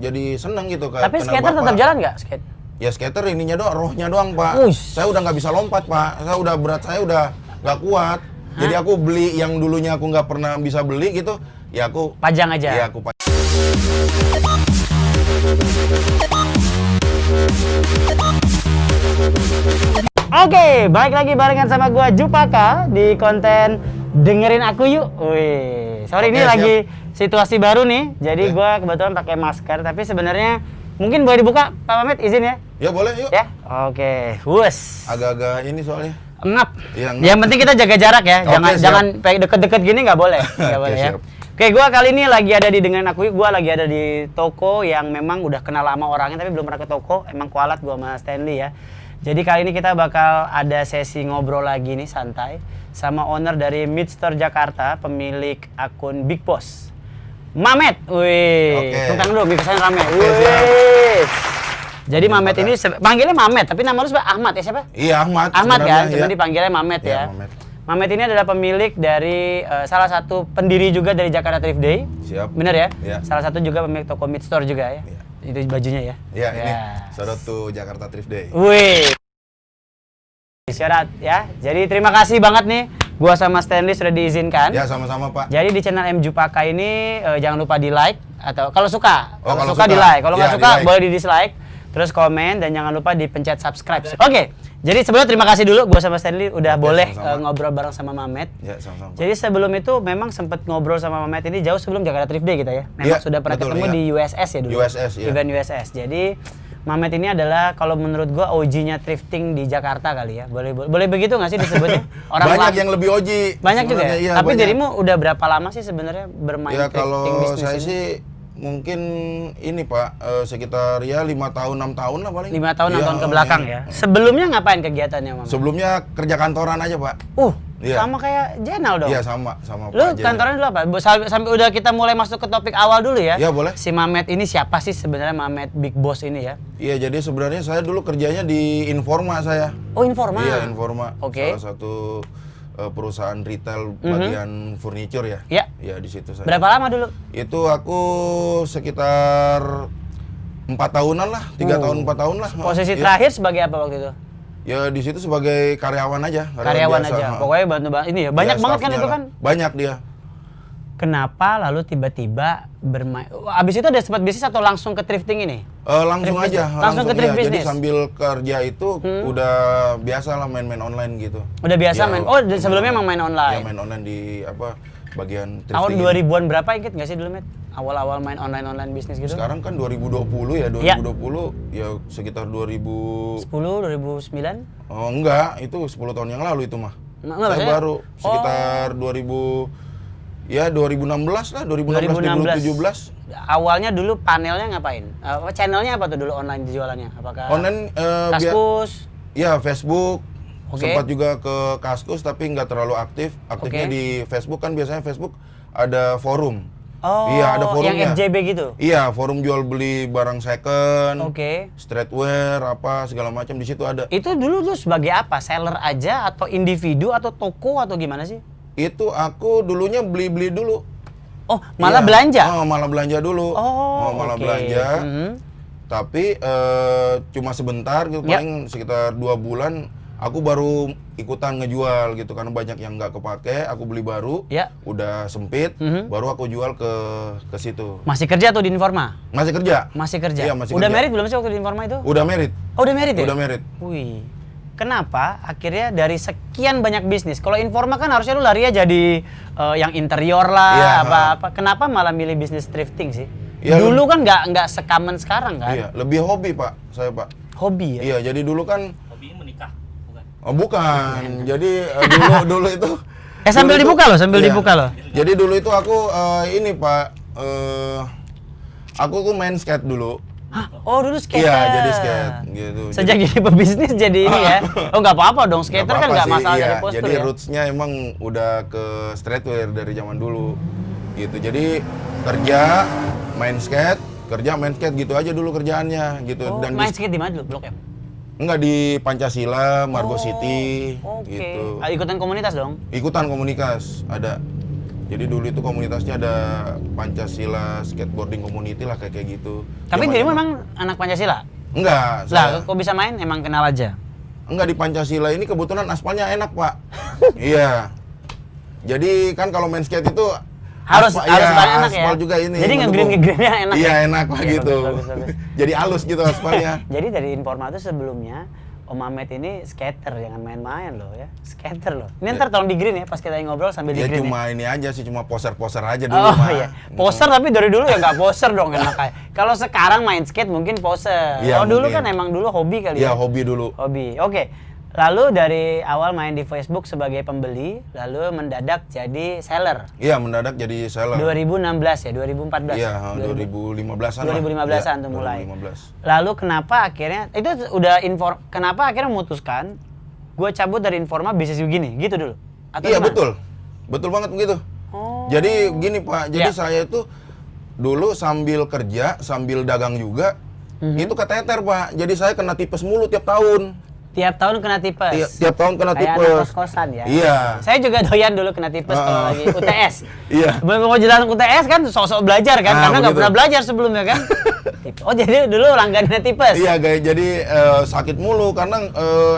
jadi seneng gitu kayak. Tapi skater tetap jalan nggak skate? Ya skater ininya doang, rohnya doang Pak. Saya udah nggak bisa lompat Pak. Berat saya udah nggak kuat. Jadi aku beli yang dulunya aku nggak pernah bisa beli gitu, ya aku pajang aja. Iya aku pajang. Oke, balik lagi barengan sama gua Jupaka di konten dengerin aku yuk. Wih, sorry ini lagi situasi baru nih. Jadi gua kebetulan pakai masker, tapi sebenarnya mungkin boleh dibuka, Pak Mamet izin ya? Ya boleh yuk. Ya, oke. Wus. Agak-agak ini soalnya. Ngap. Ya, yang penting kita jaga jarak ya. Jangan siap. deket-deket gini nggak boleh. Nggak boleh ya. Siap. Oke, gua kali ini lagi ada di dengerin aku yuk. Gua lagi ada di toko yang memang udah kenal lama orangnya, tapi belum pernah ke toko. Emang kualat gua sama Stanley ya. Jadi kali ini kita bakal ada sesi ngobrol lagi nih santai sama owner dari Midstore Jakarta, pemilik akun Big Boss, Mamet. Wih, tentang dulu, kesannya rame. Wih. Jadi Mamet ini panggilnya Mamet, tapi nama lu sebenarnya Ahmad ya siapa? Iya Ahmad. Ahmad kan, cuma ya. dipanggilnya Mamet ya. Mamet. Mamet ini adalah pemilik dari salah satu pendiri juga dari Jakarta Thrift Day. Siap. Bener ya? Iya. Salah satu juga pemilik toko Midstore juga ya. Iya. Itu bajunya ya. Iya ini. Shout out to Jakarta Thrift Day. Wih. Syarat ya. Jadi terima kasih banget nih gua sama Stanley sudah diizinkan. Ya sama-sama Pak. Jadi di channel M Jupaka ini jangan lupa di-like atau kalau suka, kalau suka di-like, kalau nggak ya, suka di-like. boleh di-dislike, terus komen dan jangan lupa dipencet subscribe. Oke. Jadi sebelumnya terima kasih dulu gua sama Stanley udah boleh ngobrol bareng sama Mamet. Ya, sama-sama. Jadi sebelum itu memang sempat ngobrol sama Mamet ini jauh sebelum Jakarta Thrift Day kita ya. Memang sudah pernah ketemu di USS ya dulu. USS ya. Event USS. Jadi Mamet ini adalah kalau menurut gua OG-nya thrifting di Jakarta kali ya. Boleh begitu nggak sih disebutnya? Banyak yang lebih OG. Banyak juga ya? Iya, Tapi banyak. dirimu udah berapa lama sih sebenarnya bermain Ya thrifting kalau bisnis saya ini? sih mungkin ini Pak, sekitar ya 5 tahun 6 tahun lah paling. 5 tahun 6 Iya, tahun ke belakang ya. Sebelumnya ngapain kegiatannya Mamet? Sebelumnya kerja kantoran aja Pak. Iya. Sama kayak Jenal dong. Iya sama Lu Pak Jenal. kantoran dulu apa? Sampai udah kita mulai masuk ke topik awal dulu ya. Iya boleh. Si Mamet ini siapa sih sebenarnya Mamet Big Boss ini ya? Iya jadi sebenarnya saya dulu kerjanya di Informa saya. Oh Informa. Iya Informa. Oke. Salah satu perusahaan retail bagian furniture ya. Iya. Iya di situ saya. Berapa lama dulu? Itu aku sekitar 4 tahunan lah, 3 tahun 4 tahun lah. Posisi Iya. terakhir sebagai apa waktu itu? Ya di situ sebagai karyawan aja. Karyawan biasa. aja. Pokoknya bantu ini ya. Banyak Ya, banget kan staffnya itu lah. kan? Banyak dia. Kenapa lalu tiba-tiba bermain? Abis itu ada sempat bisnis atau langsung ke thrifting ini? Langsung Thrift aja. business. Langsung ke thrift Jadi business? sambil kerja itu udah biasa lah main-main online gitu. Udah biasa Ya, main? Oh sebelumnya emang main online? Ya main online di bagian Tahun thrifting. 2000-an berapa inget nggak sih dulu Met? Awal-awal main online bisnis gitu? Sekarang kan 2020 ya, 2020 ya sekitar 10, 2009? Oh enggak, itu 10 tahun yang lalu itu mah. Enggak, Saya baru sekitar 2016 lah, 2016 2017. Awalnya dulu panelnya ngapain? Channelnya apa tuh dulu online jualannya? Apakah Online Kaskus? Ya Facebook. Oke. Sempat juga ke Kaskus tapi nggak terlalu aktif. Aktifnya Oke. di Facebook kan biasanya Facebook ada forum. Oh, Iya, ada forumnya. yang FJB gitu? Iya, forum jual beli barang second. Oke. Streetwear apa segala macam di situ ada. Itu dulu tuh sebagai apa? Seller aja atau individu atau toko atau gimana sih? Itu aku dulunya beli-beli dulu. Oh, malah Iya. belanja? Oh, malah belanja dulu. Oh, malah oke. belanja. Mhm. Tapi cuma sebentar gitu, Ya. paling sekitar 2 bulan aku baru ikutan ngejual gitu karena banyak yang nggak kepake, aku beli baru. Ya. Udah sempit, baru aku jual ke situ. Masih kerja atau di Informa? Masih kerja. Masih kerja? Iya, masih Udah kerja. married belum sih waktu di Informa itu? Udah married. Oh, udah married ya? Udah married. Wih. Kenapa akhirnya dari sekian banyak bisnis? Kalau Informa kan harusnya lu lari aja jadi yang interior lah, Iya, apa-apa. Kenapa malah milih bisnis thrifting sih? Ya, dulu kan nggak sekaman sekarang kan? Iya, lebih hobi Pak, saya Pak. Hobi ya? Iya, jadi dulu kan. Hobinya menikah, bukan? Oh bukan, jadi dulu itu. Sambil dulu dibuka itu- loh, sambil iya. dibuka loh. Jadi dulu itu aku ini Pak, aku tuh main skate dulu. Hah? Oh dulu skater. Iya, jadi skate gitu. Sejak jadi pebisnis jadi ini ya? Oh nggak apa-apa dong, skater Nggak kan apa-apa nggak sih, masalah iya. dari postur Jadi ya? rootsnya emang udah ke streetwear dari zaman dulu gitu. Jadi kerja, main skate gitu aja dulu kerjaannya gitu. Oh, Dan main skate di mana dulu? Blok M? enggak di Pancasila, Margo Oh, City Oke. gitu. Ikutan komunitas dong? Ikutan komunitas ada. Jadi dulu itu komunitasnya ada Pancasila Skateboarding Community lah kayak gitu. Tapi dirimu memang anak Pancasila? Enggak. Lah, kok bisa main? Emang kenal aja? Enggak, di Pancasila ini kebetulan aspalnya enak, Pak. Iya. Jadi kan kalau main skate itu harus enak ya. Aspal juga ini. Jadi ngegreen-ngegreennya enak. Iya, ya? enak lah Iya, gitu. bagus. Jadi halus gitu aspalnya. Jadi dari informal itu sebelumnya Om Ahmed ini skater, jangan main-main loh ya. Skater loh. Ini ntar tolong di green ya pas kita ngobrol sambil di Ya green cuma ya. ini aja sih, cuma poser-poser aja dulu Oh mah. iya, poser tapi dari dulu ya nggak poser dong enak kayak. Kalau sekarang main skate mungkin poser. Iya, Oh dulu mungkin. kan emang dulu hobi kali Iya, ya? hobi dulu. Hobi, oke. Lalu dari awal main di Facebook sebagai pembeli, lalu mendadak jadi seller. Iya, mendadak jadi seller. 2016 ya, 2014? Iya, 2015-an lah. 2015-an Iya, tuh mulai. 2015. Lalu kenapa akhirnya, itu udah kenapa akhirnya memutuskan gue cabut dari Informa bisnis begini, gitu dulu? Atau Iya, gimana? betul. Betul banget begitu. Oh. Jadi gini Pak, jadi Ya. saya itu dulu sambil kerja, sambil dagang juga, itu keteter Pak. Jadi saya kena tipes mulu tiap tahun. Tiap tahun kena tipes. Iya, tiap tahun kena Kayak tipes. anak kos-kosan ya. Iya. Saya juga doyan dulu kena tipes kalau lagi UTS. Iya. Mau jalan UTS kan sok-sok belajar kan, Nah, karena nggak begitu. pernah belajar sebelumnya kan. Oh jadi dulu langganan tipes. Iya guys, jadi sakit mulu karena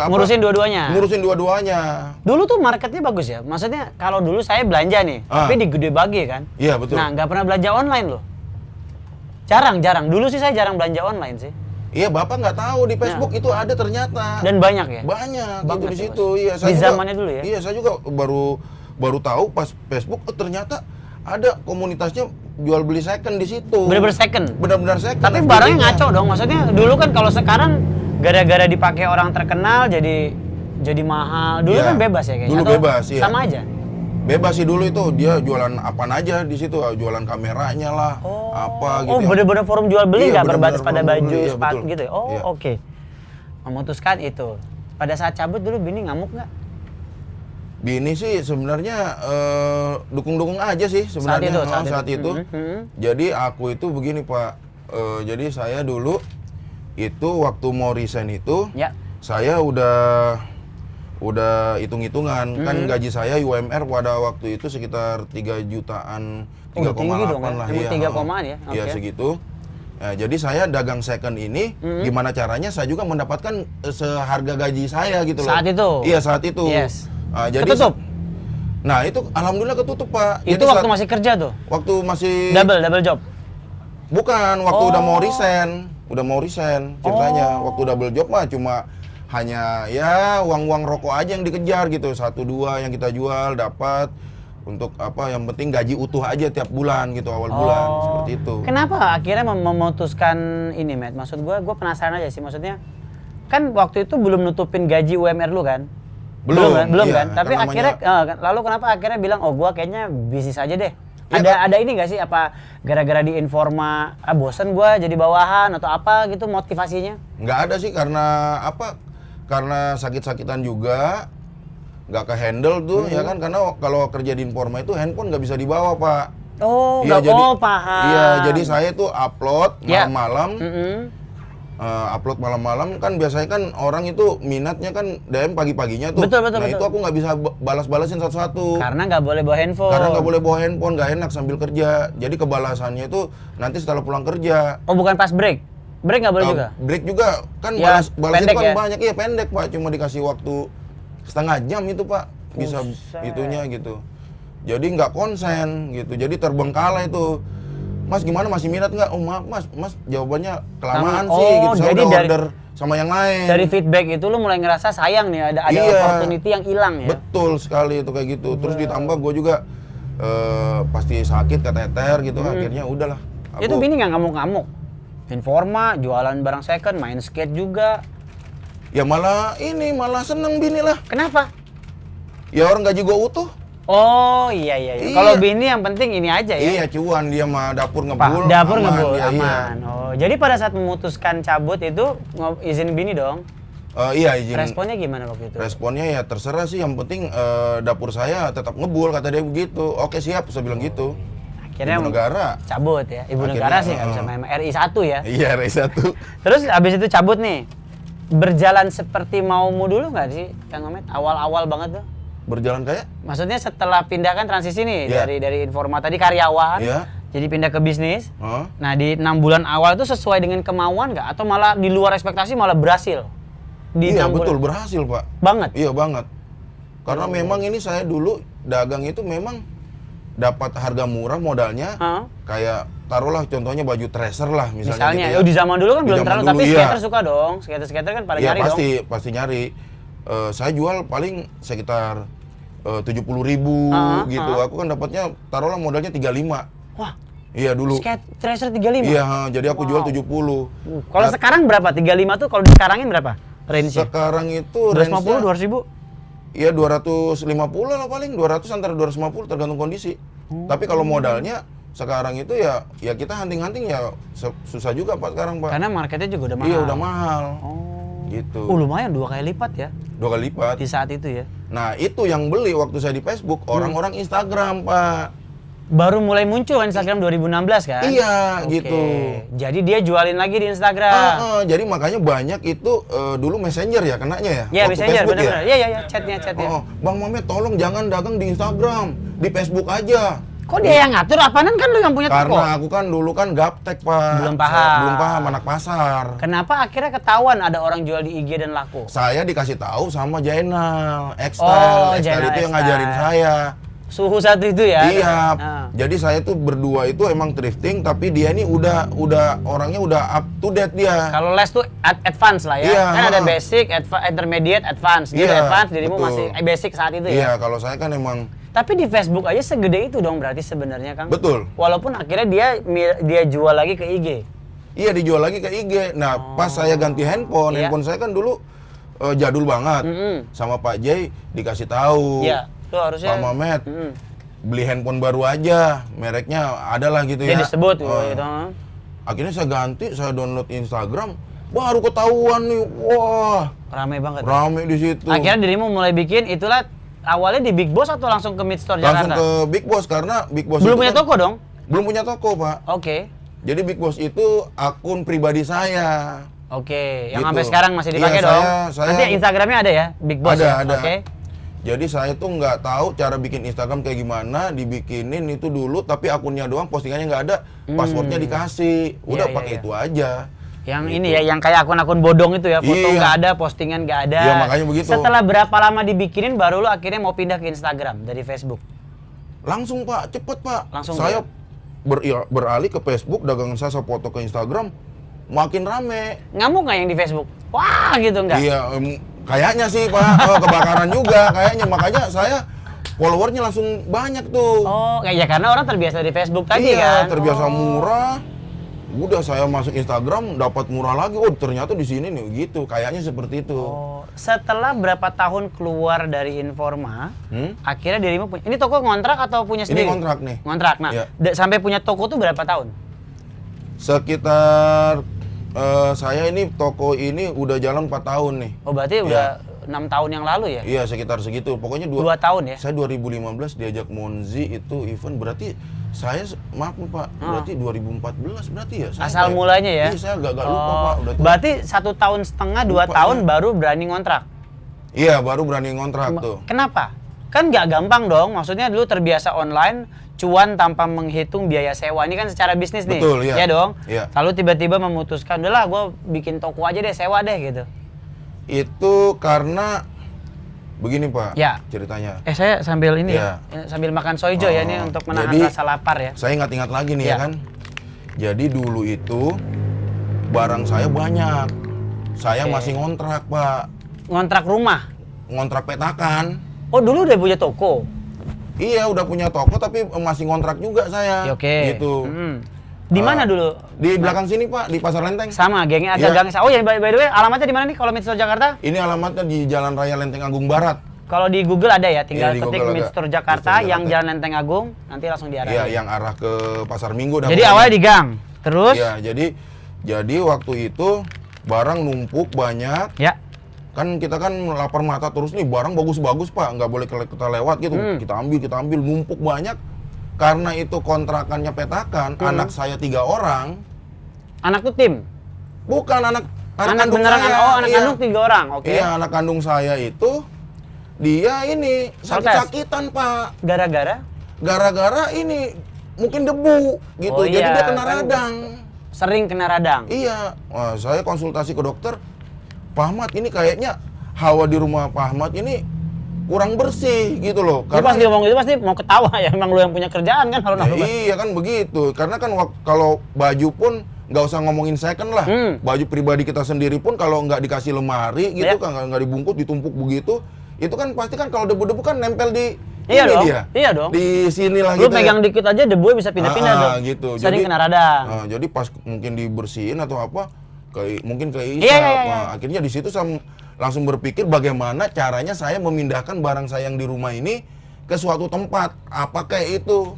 Ngurusin dua-duanya. Ngurusin dua-duanya. Dulu tuh marketnya bagus ya. Maksudnya kalau dulu saya belanja nih, tapi di gede bagi kan. Iya, betul. Nah nggak pernah belanja online loh. Jarang. Dulu sih saya jarang belanja online sih. Iya, Bapak nggak tahu di Facebook itu ada ternyata. Dan banyak ya. Banyak Banget gitu di ya, situ. Mas. Iya, Di zamannya dulu ya? Iya, saya juga baru tahu pas Facebook ternyata ada komunitasnya jual beli second di situ. Bener-bener second. Benar-benar second. Tapi FBB-nya. barangnya ngaco dong. Maksudnya dulu kan kalau sekarang gara-gara dipakai orang terkenal jadi mahal. Dulu Iya. kan bebas ya kayaknya. Dulu Atau bebas, iya. Sama aja. Bebas sih dulu itu, dia jualan apaan aja di situ, jualan kameranya lah, apa gitu. Oh, bener-bener forum jual beli Iya, nggak berbasis bener-bener pada forum baju, beli, iya, sepatu betul. gitu ya? Oh, Iya. oke. Memutuskan itu. Pada saat cabut dulu Bini ngamuk nggak? Bini sih sebenarnya dukung-dukung aja sih sebenarnya saat itu. Jadi aku itu begini Pak, jadi saya dulu itu waktu mau resign itu, Ya. saya udah hitung-hitungan kan gaji saya UMR pada waktu itu sekitar 3 jutaan, 3,8 tinggi dong ya? lah. Emang 3 komaan ya? Iya Oke. segitu. Nah, jadi saya dagang second ini gimana caranya saya juga mendapatkan seharga gaji saya gitu loh. Saat itu? Iya saat itu. Yes. Nah, jadi Ketutup? Nah itu alhamdulillah ketutup Pak. Itu Jadi waktu saat- masih kerja tuh? waktu masih Double job? bukan waktu Oh. udah mau resign ceritanya. Waktu double job mah cuma hanya ya uang rokok aja yang dikejar gitu, 1-2 yang kita jual dapat untuk apa, yang penting gaji utuh aja tiap bulan gitu, awal bulan seperti itu. Kenapa akhirnya memutuskan ini, Matt? Maksud gue pasaran aja sih. Maksudnya, kan waktu itu belum nutupin gaji UMR lu kan? Belum, Belum iya, kan? Tapi kan akhirnya, lalu kenapa akhirnya bilang, oh gue kayaknya bisnis aja deh? Ya, Ada ini gak sih? Apa gara-gara di Informa, bosen gue jadi bawahan atau apa gitu motivasinya? Nggak ada sih, karena apa? Karena sakit-sakitan juga, nggak ke handle tuh ya kan, karena kalau kerja di Informa itu handphone nggak bisa dibawa Pak. Oh, Iya, paham. Iya, jadi saya tuh upload Ya. malam-malam. Upload malam-malam kan biasanya kan orang itu minatnya kan DM pagi-paginya tuh. Betul, Nah betul. itu aku nggak bisa balas-balasin satu-satu. Karena nggak boleh bawa handphone. Karena nggak boleh bawa handphone, nggak enak sambil kerja. Jadi kebalasannya itu nanti setelah pulang kerja. Oh, bukan pas break? Break nggak boleh juga? Break juga kan Ya, balas itu pendek kan ya? banyak. Iya pendek Pak, cuma dikasih waktu setengah jam itu Pak. Bisa Buset. itunya gitu. Jadi nggak konsen gitu. Jadi terbengkalai itu. Mas gimana, masih minat nggak? Oh maaf mas jawabannya kelamaan sih gitu. Saya jadi udah dari- order sama yang lain. Dari feedback itu lu mulai ngerasa sayang nih ada Iya. opportunity yang hilang ya. Betul sekali itu kayak gitu. Terus ditambah gue juga pasti sakit, keteter gitu. Akhirnya udahlah. Itu Bini nggak ngamuk-ngamuk. Informa, jualan barang second, main skate juga. Ya malah seneng Bini lah. Kenapa? Ya orang gaji gue utuh. Oh iya. Iya. Kalau Bini yang penting ini aja ya. Iya cuan, dia mah dapur Pak, ngebul. dapur aman, ngebul, dia, iya. aman. Oh, jadi pada saat memutuskan cabut itu izin Bini dong. Iya izin. Responnya gimana waktu itu? Responnya ya terserah sih, yang penting dapur saya tetap ngebul, kata dia begitu. Oke siap, saya bilang gitu. Akhirnya Ibu negara. cabut ya. Ibu Akhirnya, negara sih nggak bisa main RI 1 ya. Iya, RI 1. Terus abis itu cabut nih. Berjalan seperti maumu dulu nggak sih, Kang Ahmed? Awal-awal banget tuh. Berjalan kayak? Maksudnya setelah pindahkan transisi nih Iya. dari Informa tadi karyawan, Iya. jadi pindah ke bisnis. Hah? Nah di 6 bulan awal itu sesuai dengan kemauan nggak? Atau malah di luar ekspektasi malah berhasil? Di Iya 6 betul, bulan. berhasil Pak. Banget? Iya banget. Karena memang ini saya dulu dagang itu memang dapat harga murah modalnya. Hah? Kayak taruhlah contohnya baju tracer lah misalnya. Misalnya, gitu ya. di zaman dulu kan Di belum zaman terlalu, dulu, tapi iya. skater suka dong. Skater kan pada Iya nyari dong. pasti nyari. Saya jual paling sekitar 70.000 gitu. Aku kan dapatnya taruhlah modalnya 35. Wah, Iya dulu. skate tracer 35? Iya, jadi aku jual 70. Kalau Nah, sekarang berapa? 35 tuh kalau disekarangin berapa? Range-nya? sekarang itu 250, range-nya 200 ribu? iya 250 lah paling, 200 antara 250 tergantung kondisi. Tapi kalau modalnya sekarang itu ya kita hunting-hunting ya susah juga Pak sekarang Pak. Karena marketnya juga udah mahal. Iya udah mahal. Oh. Gitu. Lumayan 2 kali lipat ya 2 kali lipat. di saat itu ya. Nah, itu yang beli waktu saya di Facebook orang-orang Instagram, Pak. Baru mulai muncul kan Instagram 2016 kan? Iya, Oke. gitu. Jadi dia jualin lagi di Instagram. Jadi makanya banyak itu dulu Messenger ya kenanya ya. Iya, Waktu Messenger Facebook benar-benar. Iya, chatnya. Bang Mamet tolong jangan dagang di Instagram, di Facebook aja. Kok dia yang ngatur? Apaanan kan lu yang punya toko? Karena aku kan dulu kan gaptek, Pak. Belum paham. Saya belum paham anak pasar. Kenapa akhirnya ketahuan ada orang jual di IG dan laku? Saya dikasih tahu sama Jainal, Extile. Extile Jainal itu yang Extile. ngajarin saya. Suhu satu itu ya? Iya. Ah. Jadi saya tuh berdua itu emang thrifting tapi dia ini udah orangnya udah up to date dia. Kalau les tuh advance lah ya. Iya, Kan ada ha. basic, intermediate, advance. Dia Iya, udah advance, dirimu betul. masih basic saat itu Iya, ya. kalau saya kan emang Tapi di Facebook aja segede itu dong berarti sebenarnya Kang. betul. Walaupun akhirnya dia jual lagi ke IG. Iya dijual lagi ke IG. Nah, pas saya ganti handphone, Iya. handphone saya kan dulu jadul banget. Sama Pak Jay dikasih tahu. Iya, itu harusnya. Pak Mamet, beli handphone baru aja, mereknya adalah gitu Dia ya. disebut Oh. gitu. Akhirnya saya ganti, saya download Instagram, baru ketahuan nih, wah, Rame banget. rame di situ. Akhirnya dirimu mulai bikin itulah awalnya di Big Boss atau langsung ke Mid Store Langsung Jakarta? ke Big Boss karena Big Boss Belum itu punya kan- toko dong? Belum punya toko, Pak. Oke. Jadi Big Boss itu akun pribadi saya. Oke, yang Gitu. sampai sekarang masih Iya, dipakai dong. saya- Nanti Instagramnya ada ya, Big Boss. Ada, ya? ada. Oke. Jadi saya tuh nggak tahu cara bikin Instagram kayak gimana, dibikinin itu dulu, tapi akunnya doang, postingannya nggak ada, passwordnya dikasih, udah Iya, pakai iya. itu aja. Yang Gitu. ini ya, yang kayak akun-akun bodong itu ya, foto Iya. nggak ada, postingan nggak ada. Iya, makanya begitu. Setelah berapa lama dibikinin, baru lu akhirnya mau pindah ke Instagram dari Facebook? Langsung Pak, cepet Pak. Langsung Saya beralih ke Facebook, dagangan saya foto ke Instagram, makin rame. Ngamuk nggak yang di Facebook? Wah gitu nggak? Iya, kayaknya sih Pak, kebakaran juga kayaknya, makanya saya followernya langsung banyak tuh. Oh, ya karena orang terbiasa di Facebook tadi Iya, kan? terbiasa Oh. murah. Udah saya masuk Instagram dapat murah lagi. Oh, ternyata di sini nih gitu. Kayaknya seperti itu. Oh, setelah berapa tahun keluar dari Informa, akhirnya dirimu punya. Ini toko ngontrak atau punya Ini sendiri? kontrak nih. Ngontrak. Nah, Iya. sampai punya toko tuh berapa tahun? Sekitar saya ini toko ini udah jalan 4 tahun nih. Oh, berarti udah 6 tahun yang lalu ya? Iya, sekitar segitu. Pokoknya 2 tahun ya? Saya 2015 diajak Monzi itu event, berarti saya maaf nih, Pak, berarti 2014 berarti ya? Saya Asal kayak- mulanya ya? Iya, saya agak lupa, Pak. Udah tua. Berarti 1 tahun setengah, 2 Lupa, tahun iya. baru berani ngontrak. Iya, baru berani ngontrak tuh. Kenapa? Kan nggak gampang dong. Maksudnya dulu terbiasa online, cuan tanpa menghitung biaya sewa. Ini kan secara bisnis nih. Betul, iya. Ya dong. Iya. Lalu tiba-tiba memutuskan, udahlah gue bikin toko aja deh, sewa deh gitu. Itu karena begini, Pak, Ya. ceritanya. Saya sambil ini Iya. ya, sambil makan soijo ya ini Oh, untuk menahan jadi- rasa lapar ya. Saya ingat-ingat lagi nih Iya. ya kan. Jadi dulu itu barang saya banyak. Saya Oke. masih ngontrak, Pak. Ngontrak rumah. Ngontrak petakan. Oh dulu udah punya toko. Iya, udah punya toko tapi masih ngontrak juga saya. Ya, oke. Gitu. Di mana dulu? Di belakang sini, Pak, di Pasar Lenteng. Sama, gengnya agak Iya. gang. Oh ya, by the way, alamatnya di mana nih kalau Midstore Jakarta? Ini alamatnya di Jalan Raya Lenteng Agung Barat. Kalau di Google ada ya, tinggal Iya, di ketik Google ada. Midstore Jakarta Midstore yang Jakarta. Jalan Lenteng Agung, nanti langsung diarahin. Iya, yang arah ke Pasar Minggu. dah Jadi pokoknya. awalnya di gang, terus Iya, jadi waktu itu barang numpuk banyak. ya. Kan kita kan lapar mata terus nih, barang bagus-bagus Pak, nggak boleh kita lewat gitu. Kita ambil, numpuk banyak. Karena itu kontrakannya petakan, anak saya 3 orang. Anak tuh tim. Bukan anak Anak kandung beneran saya. anak Iya. kandung 3 orang. Oke. Iya, anak kandung saya itu Dia ini Protes? sakit-sakitan, Pak. Gara-gara Gara-gara ini mungkin debu gitu. Oh, Jadi iya, dia kena kan radang. sering kena radang. Iya. Wah, saya konsultasi ke dokter. Pak Ahmad, ini kayaknya hawa di rumah Pak Ahmad ini kurang bersih gitu loh. Dia pas dia ngomong itu pasti mau ketawa ya, emang lu yang punya kerjaan kan harus Ya, iya kan begitu. Karena kan kalau baju pun nggak usah ngomongin second lah. Baju pribadi kita sendiri pun kalau nggak dikasih lemari gitu Iya. kan nggak dibungkus ditumpuk begitu, itu kan pasti kan kalau debu-debu kan nempel di Iya ini dong, dia. iya dong. Di sini lah Lu gitu. pegang dikit aja debunya bisa pindah-pindah dong. Gitu. Sering kena radang. Jadi pas mungkin dibersihin atau apa, mungkin keisap. Iya, iya, iya. Nah, akhirnya di situ saya langsung berpikir bagaimana caranya saya memindahkan barang saya yang di rumah ini ke suatu tempat. Apa kayak itu?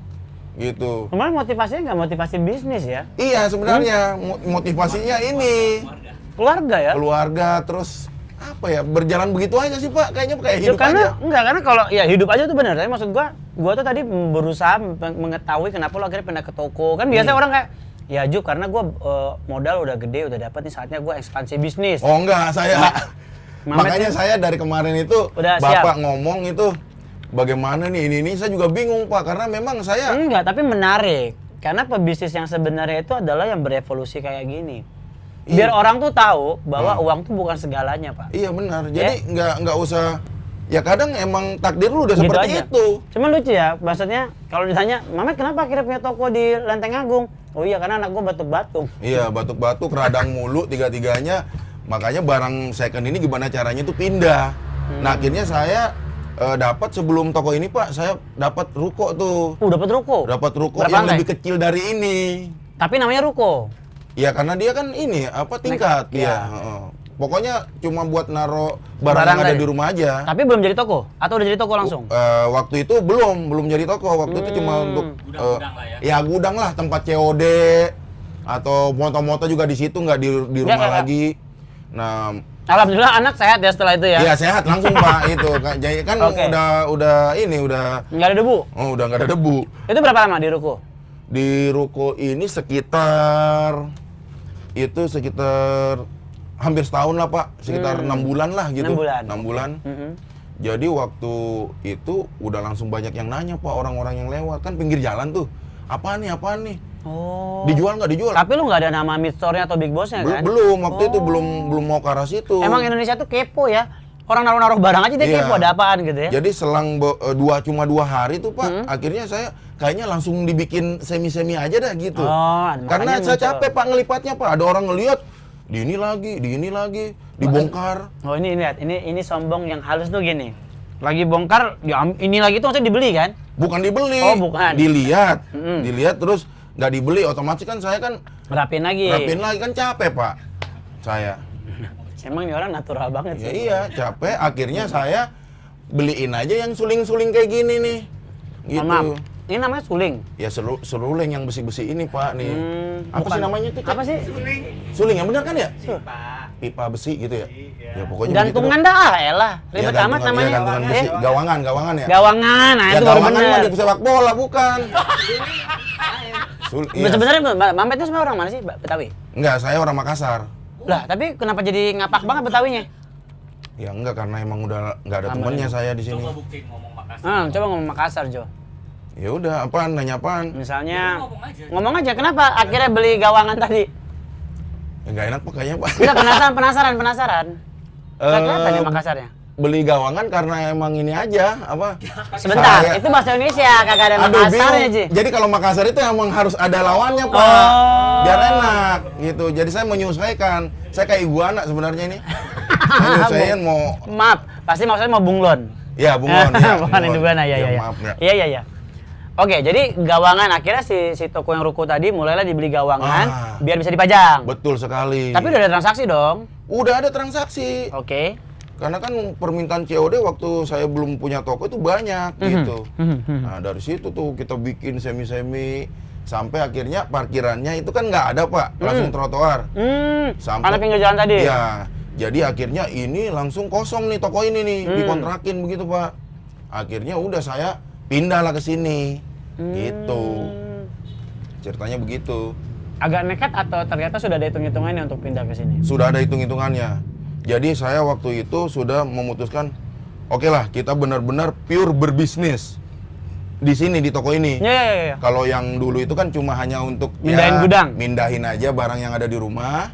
Gitu. Kemarin motivasinya nggak motivasi bisnis ya? Iya sebenarnya motivasinya ini Keluarga ya? keluarga, terus apa ya, berjalan begitu aja sih Pak, kayaknya kayak Ya, hidup aja. karena kalau ya hidup aja tuh benar. Tapi maksud gua tuh tadi berusaha mengetahui kenapa lo akhirnya pindah ke toko. Kan biasanya orang kayak ya Ju, karena gua modal udah gede, udah dapat nih saatnya gua ekspansi bisnis. Oh enggak, saya Mamet makanya tuh saya dari kemarin itu udah Bapak siap. ngomong itu bagaimana nih ini saya juga bingung Pak, karena memang saya Enggak, tapi menarik. Karena pebisnis yang sebenarnya itu adalah yang berevolusi kayak gini. Biar orang tuh tahu bahwa uang tuh bukan segalanya, Pak. iya benar. Jadi nggak usah, ya kadang emang takdir lu udah Gitu seperti aja. itu. Cuman lucu ya, maksudnya kalau ditanya, Mamet kenapa akhirnya punya toko di Lenteng Agung? Oh iya, karena anak gua batuk-batuk. Iya, batuk-batuk, radang mulu tiga-tiganya. Makanya barang second ini gimana caranya tuh pindah. Nah, akhirnya saya dapat sebelum toko ini Pak, saya dapat ruko tuh. Dapat ruko. Dapat ruko Berapa yang lantai? lebih kecil dari ini. Tapi namanya ruko. Ya karena dia kan ini apa tingkat Iya. ya. Pokoknya cuma buat naro barang Barang yang ada tadi. di rumah aja. Tapi belum jadi toko atau udah jadi toko langsung? Waktu itu belum jadi toko. Waktu itu cuma untuk Gudang-gudang lah ya. ya gudang lah, tempat COD atau moto-moto juga di situ, nggak di rumah Ya. lagi. Nah, Alhamdulillah anak sehat ya setelah itu ya. iya sehat langsung Pak itu. Jadi kan Oke. udah Nggak ada debu. udah nggak ada debu. Itu berapa lama di ruko? Di ruko ini sekitar hampir setahun lah Pak, sekitar 6 bulan lah gitu. 6 bulan. 6 bulan. Mhm. Jadi waktu itu udah langsung banyak yang nanya Pak, orang-orang yang lewat kan pinggir jalan tuh. Apaan nih? Oh. Dijual nggak dijual? Tapi lu nggak ada nama mid store-nya atau big boss-nya kan? Belum, waktu itu belum mau ke arah situ. Emang Indonesia tuh kepo ya. Orang naruh-naruh barang aja dia Iya. kepo ada apaan gitu ya. Jadi selang cuma 2 hari tuh Pak, akhirnya saya kayaknya langsung dibikin semi-semi aja dah gitu. Oh, Karena makanya saya muncul. capek Pak ngelipatnya Pak. Ada orang ngelihat di ini lagi, dibongkar. Oh ini lihat, ini sombong yang halus tuh gini. Lagi bongkar, ini lagi tuh maksudnya dibeli kan? Bukan dibeli, Oh, bukan. dilihat terus nggak dibeli, otomatis kan saya kan Rapin lagi. rapin lagi, kan capek Pak saya. Emang ini orang natural banget Ya sih. iya, capek. Akhirnya saya beliin aja yang suling-suling kayak gini nih. Gitu. Maaf, ini namanya suling. Ya seruling yang besi-besi ini Pak nih. Apa bukan. sih namanya tuh? Cak? Apa sih? Suling yang benar kan ya? Pak. Pipa besi gitu ya? Ya pokoknya Gantungan begitu dah, elah. dah. Ribet Ya, amat gantungan, namanya. iya, gantungan besi. Eh, Gawangan ya? Gawangan, nah Ya itu baru gawangan bener. mah di sepak bola bukan. Iya. Sebenarnya Mamet itu sebenarnya orang mana sih, Betawi? Enggak, saya orang Makassar. Lah, tapi kenapa jadi ngapak banget Betawinya? Ya enggak, karena emang udah nggak ada Aman, temennya aman. saya di sini. Coba buktiin ngomong Makassar. Coba ngomong Makassar, Jo. Ya udah, apaan? Nanya apaan? Misalnya, Ya, ngomong aja kenapa akhirnya beli gawangan tadi? Ya nggak enak Pak kayaknya Pak. Kita penasaran. Nggak kelihatan ya Makassarnya? Beli gawangan karena emang ini aja apa? Sebentar, Saya- itu bahasa Indonesia, kagak ada Aduh, Makassarnya, Ji. bingung. Jadi kalau Makassar itu emang harus ada lawannya Pak, Oh. biar enak gitu. Jadi saya menyesuaikan. Saya kayak iguana sebenarnya ini. Saya nyesuaiin mau, Maaf, pasti maksudnya mau bunglon. ya bunglon. Ya, Bukan iguana, ya. Maaf ya. Iya. Oke, jadi gawangan akhirnya si toko yang ruko tadi mulailah dibeli gawangan biar bisa dipajang. Betul sekali. Tapi udah ada transaksi dong. Udah ada transaksi. Oke. Karena kan permintaan COD waktu saya belum punya toko itu banyak gitu. Nah dari situ tuh kita bikin semi-semi sampai akhirnya parkirannya itu kan nggak ada Pak, langsung trotoar. Karena pinggir jalan tadi. Ya, jadi akhirnya ini langsung kosong nih toko ini nih, dikontrakin begitu Pak. Akhirnya udah saya pindah lah ke sini, gitu. Ceritanya begitu. Agak nekat atau ternyata sudah ada hitung-hitungannya untuk pindah ke sini? Sudah ada hitung-hitungannya. Jadi saya waktu itu sudah memutuskan, oke lah, kita benar-benar pure berbisnis di sini, di toko ini. Iya. Kalau yang dulu itu kan cuma hanya untuk Mindahin gudang. mindahin aja barang yang ada di rumah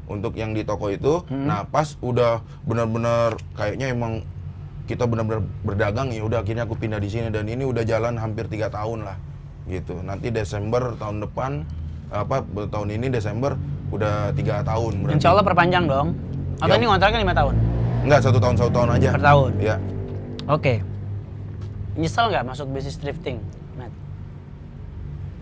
untuk yang di toko itu. Nah, pas udah benar-benar kayaknya emang kita benar-benar berdagang, ya udah akhirnya aku pindah di sini dan ini udah jalan hampir 3 tahun lah. Gitu. Nanti Desember tahun depan tahun ini Desember udah 3 tahun berarti. Insya Allah perpanjang dong. Atau Ya. ini kontraknya 5 tahun? Enggak, 1 tahun aja. Per tahun? Iya. Oke. Nyesel nggak masuk bisnis thrifting, Matt?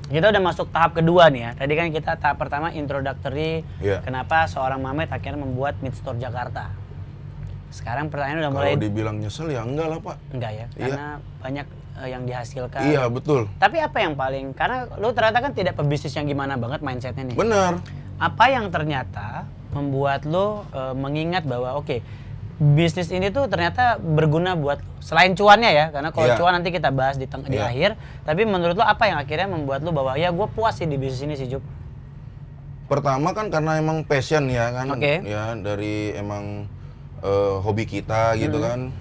Kita udah masuk tahap kedua nih ya. Tadi kan kita tahap pertama introductory, Iya. kenapa seorang Mamet akhirnya membuat Midstore Jakarta. Sekarang pertanyaan udah mulai Kalau dibilang nyesel ya enggak lah, Pak. enggak ya, Iya. karena banyak yang dihasilkan. Iya, betul. Tapi apa yang paling, karena lu ternyata kan tidak pebisnis yang gimana banget mindsetnya nih. Benar. Apa yang ternyata membuat lu mengingat bahwa oke, bisnis ini tuh ternyata berguna buat lu. Selain cuannya ya, karena kalau Iya. cuan nanti kita bahas di Iya. akhir. Tapi menurut lu apa yang akhirnya membuat lu bahwa ya gue puas sih di bisnis ini sih, Jup? Pertama kan karena emang passion ya kan. Oke. Ya, dari emang hobi kita gitu kan.